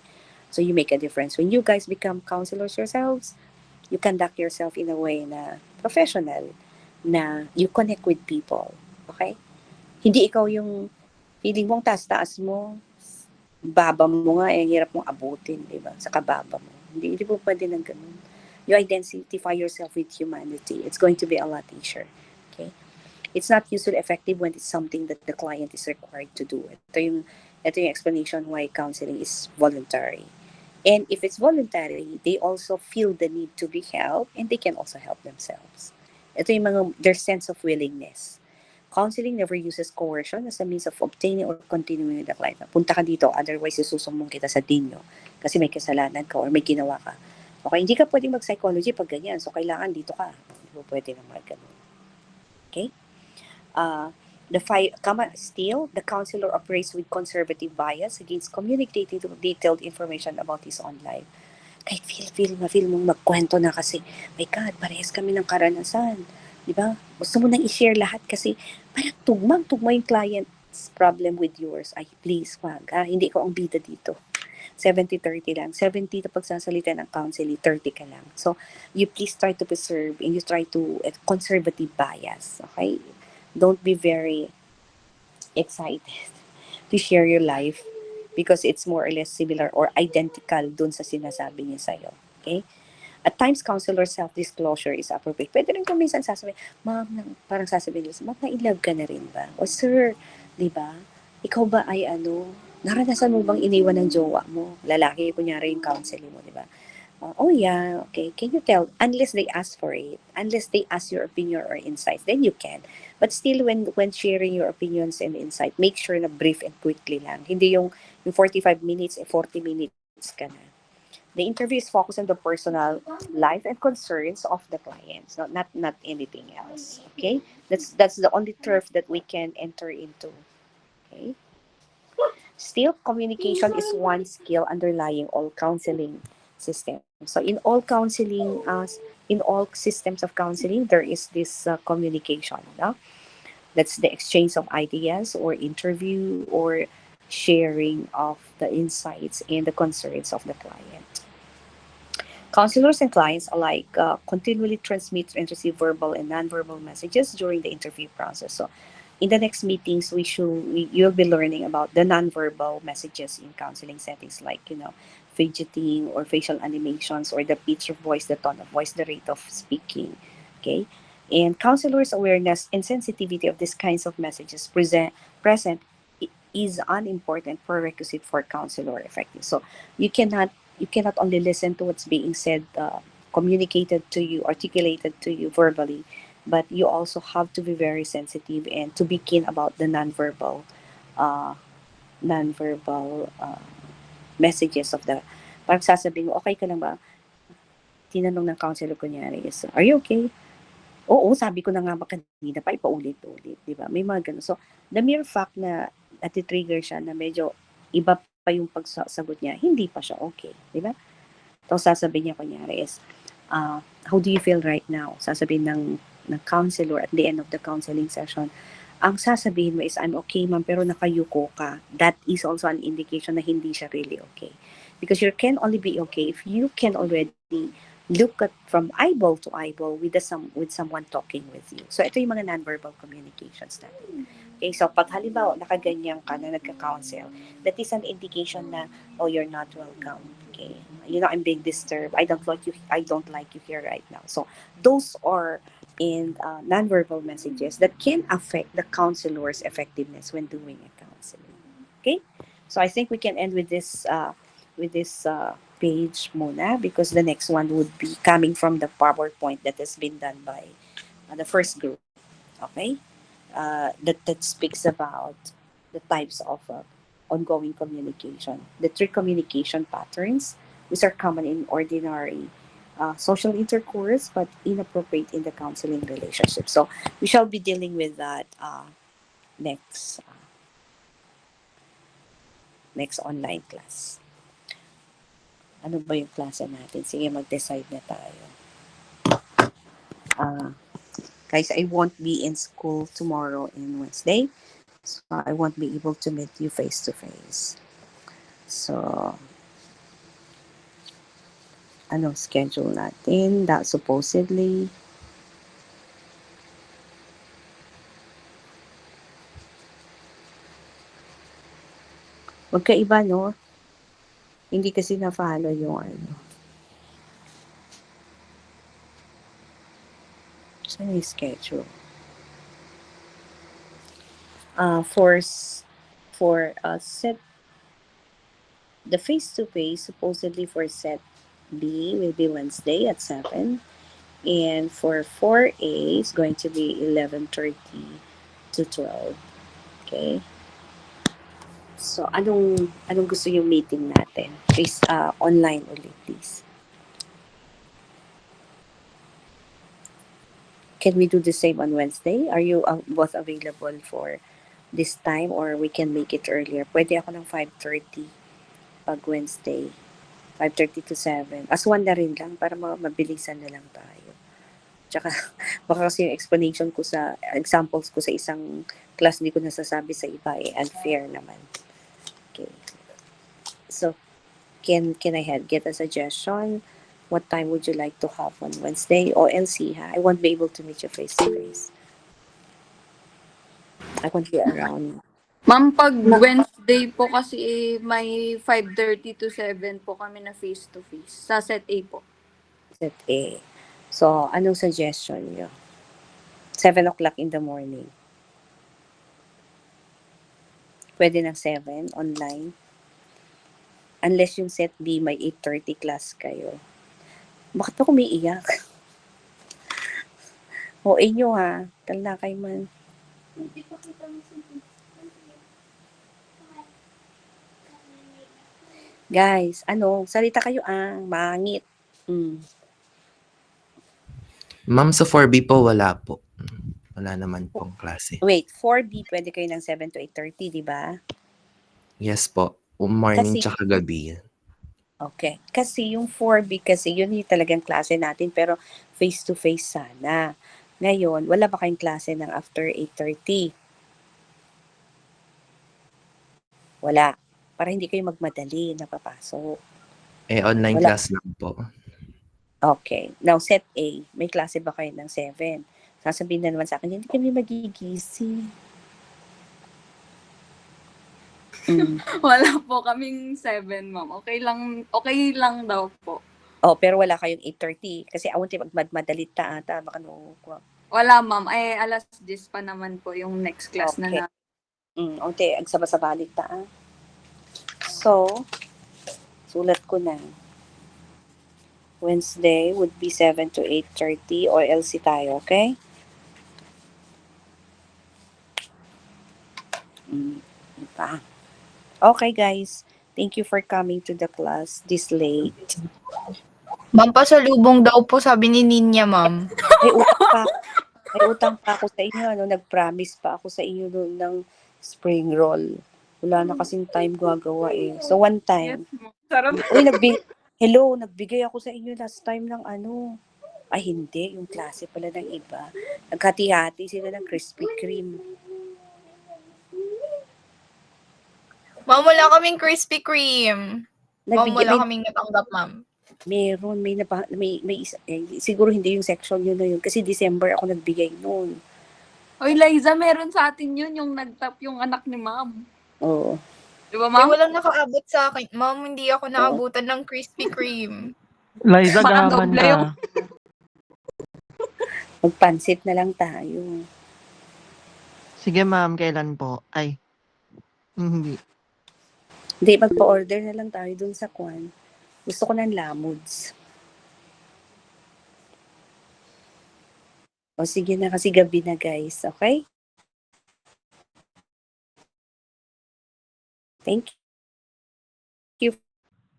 Speaker 1: So you make a difference. When you guys become counselors yourselves, you conduct yourself in a way na professional, na you connect with people. Okay? Hindi ikaw yung feeling mong taas-taas mo, baba mo nga, eh, hirap mong abutin, di ba? Sa kababa mo. Hindi po pwede ng ganun. You identify yourself with humanity. It's going to be a lot easier. Okay? It's not usually effective when it's something that the client is required to do. Ito yung explanation why counseling is voluntary. And if it's voluntary, they also feel the need to be helped and they can also help themselves. Ito yung mga, their sense of willingness. Counseling never uses coercion as a means of obtaining or continuing with the client. Punta ka dito, otherwise isusumbong kita sa dinyo kasi may kasalanan ka or may ginawa ka. Okay, hindi ka pwedeng mag-psychology pag ganyan. So, kailangan dito ka. Hindi mo pwede na mga ganun. Okay? Still, the counselor operates with conservative bias against communicating detailed information about his own life. Kahit feel mong magkwento na kasi, my God, parehas kami ng karanasan. Di ba? Gusto mo nang i-share lahat kasi parang tugma yung client's problem with yours. Ay, please, wag. Hindi ko ang bida dito. 70-30 lang. 70 na pagsasalita ng counseling, 30 ka lang. So, you please try to preserve and you try to conservative bias. Okay? Don't be very excited to share your life because it's more or less similar or identical dun sa sinasabi niya sa'yo. Okay? At times, counselor self-disclosure is appropriate. Pwede rin kung minsan sasabihin, ma'am, parang sasabihin nila, ma'am, na-inlove ka na rin ba? O sir, di ba? Ikaw ba ay naranasan mo bang iniwan ng jowa mo? Lalaki, kunyari yung counseling mo, di ba? Oh yeah, okay. Can you tell? Unless they ask for it, unless they ask your opinion or insights, then you can. But still, when sharing your opinions and insight, make sure na brief and quickly lang. Hindi yung 45 minutes, 40 minutes ka na. The interview is focused on the personal life and concerns of the clients, not anything else. Okay, that's the only turf that we can enter into. Okay. Still, communication is one skill underlying all counseling systems. So in all systems of counseling, there is this communication. No? That's the exchange of ideas or interview or sharing of the insights and the concerns of the client. Counselors and clients alike continually transmit and receive verbal and nonverbal messages during the interview process. So, in the next meetings, you'll be learning about the nonverbal messages in counseling settings, like fidgeting or facial animations or the pitch of voice, the tone of voice, the rate of speaking. Okay. And counselors' awareness and sensitivity of these kinds of messages present is an important prerequisite for counselor effective. So you cannot only listen to what's being said, communicated to you, articulated to you verbally, but you also have to be very sensitive and to be keen about the uh, nonverbal messages of the, parang sasabihin mo, okay ka lang ba? Tinanong ng counselor kunyari is, are you okay? Oo, sabi ko na nga ba kanina pa, ipaulit-ulit, di ba? May mga ganun. So, the mere fact na natitrigger siya na medyo iba pa yung pagsasagot niya, hindi pa siya okay, di ba? Tapos sasabihin niya kunyari is, how do you feel right now? Sasabihin ng counselor at the end of the counseling session, ang sasabihin mo is, I'm okay ma'am, pero nakayuko ka. That is also an indication na hindi siya really okay. Because you can only be okay if you can already look at from eyeball to eyeball with someone talking with you. So ito yung mga nonverbal communications natin. Okay, so pag halimbawa nakaganyan ka na nagka-counsel, that is an indication na, oh, you're not welcome. Okay, I'm being disturbed. I don't like you here right now. So those are in nonverbal messages that can affect the counselor's effectiveness when doing a counseling. Okay, so I think we can end with this page muna because the next one would be coming from the PowerPoint that has been done by the first group. Okay, that speaks about the types of ongoing communication, the three communication patterns, which are common in ordinary social intercourse but inappropriate in the counseling relationship. So we shall be dealing with that next online class. Ano ba yung klase natin? Sige, mag-decide na tayo. Guys, I won't be in school tomorrow and Wednesday. So I won't be able to meet you face to face. So, anong schedule natin? That supposedly, magkaiba, no? Hindi kasi na-follow yung ano. Saan yung schedule? For set, the face-to-face, supposedly for set B will be Wednesday at 7. And for 4A, it's going to be 11:30 to 12. Okay? So, anong gusto yung meeting natin? Please, online ulit, please. Can we do the same on Wednesday? Are you both available for this time or we can make it earlier? Pwede ako ng 5:30 pag Wednesday. 5:30 to 7. As one na rin lang para mabilisan na lang tayo. Tsaka, baka kasi yung explanation ko sa, examples ko sa isang class, hindi ko nasasabi sa iba eh. Unfair naman. Okay. So, can I get a suggestion? What time would you like to have on Wednesday? O LC, ha? I won't be able to meet you face to face. I won't be around.
Speaker 2: Ma'am, pag Wednesday po kasi may 5:30 to 7 po kami na face-to-face. Sa set A po.
Speaker 1: Set A. So, anong suggestion nyo? 7 o'clock in the morning. Pwede ng 7 online. Unless yung set B may 8:30 class kayo. Bakit ako umiiyak? O, inyo ha. Talakay man. Guys, salita kayo mangit.
Speaker 3: Ma'am, sa 4B po, wala po. Wala naman pong klase.
Speaker 1: Wait, 4B pwede kayo ng 7 to 8:30, di ba?
Speaker 3: Yes po. Morning
Speaker 1: Kasi-
Speaker 3: tsaka gabi.
Speaker 1: Okay. Kasi yung 4B kasi yun yung talagang klase natin pero face-to-face sana. Ngayon, wala ba kayong klase ng after 8:30? Wala. Para hindi kayo magmadali na papasok.
Speaker 3: Online
Speaker 1: Wala.
Speaker 3: class lang po.
Speaker 1: Okay. Now, set A, may klase ba kayo ng 7? Sasabihin na naman sa akin, hindi kami magigising. Mm.
Speaker 2: Wala po kaming 7, ma'am. Okay lang daw po.
Speaker 1: Oh, pero wala kayong 8:30 kasi awan ti magmadadalit ta ata baka no.
Speaker 2: Wala, ma'am. Ay, alas 10 pa naman po yung next class
Speaker 1: Okay.
Speaker 2: na.
Speaker 1: Onte ag sabasabalik ta. So, sulat ko na. Wednesday would be 7 to 8:30 or LC tayo, okay? Pa. Okay, guys. Thank you for coming to the class this late.
Speaker 4: Ma'am, pasalubong daw po sabi ni Ninya, ma'am.
Speaker 1: May utang pa, may utang pa ako sa inyo. Ano, nag-promise pa ako sa inyo noon ng spring roll. Wala na kasing time gagawa eh. So, one
Speaker 2: Yes,
Speaker 1: time.
Speaker 2: ma'am. Sarap.
Speaker 1: Uy, nagbigay ako sa inyo last time ng ano. Ay, hindi. Yung klase pala ng iba. Naghati-hati sila ng Krispy Kreme.
Speaker 4: Ma'am, wala kaming Krispy Kreme. Ma'am, wala
Speaker 1: May,
Speaker 4: kaming natanggap, ma'am.
Speaker 1: meron, may isa, siguro hindi yung section yun na yun. Kasi December ako nagbigay noon.
Speaker 2: Oy, Liza, meron sa atin yun, yung nagtap yung anak ni ma'am.
Speaker 1: Oo.
Speaker 2: Di ba,
Speaker 4: Ay,
Speaker 2: ma'am?
Speaker 4: walang nakaabot sa akin. Ma'am, hindi ako naabutan ng Krispy Kreme.
Speaker 5: Liza,
Speaker 2: Baka
Speaker 5: gaman
Speaker 2: doble
Speaker 5: ka.
Speaker 2: yung-
Speaker 1: Magpansit na lang tayo.
Speaker 5: Sige ma'am, kailan po? Ay, hindi.
Speaker 1: Hindi, magpa-order na lang tayo dun sa kwan. Gusto ko ng lamuds. O sige na, kasi gabi na guys. Okay? Thank you.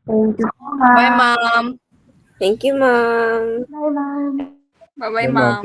Speaker 4: Bye, ma'am.
Speaker 6: Thank you, ma'am.
Speaker 2: Bye-bye, ma'am.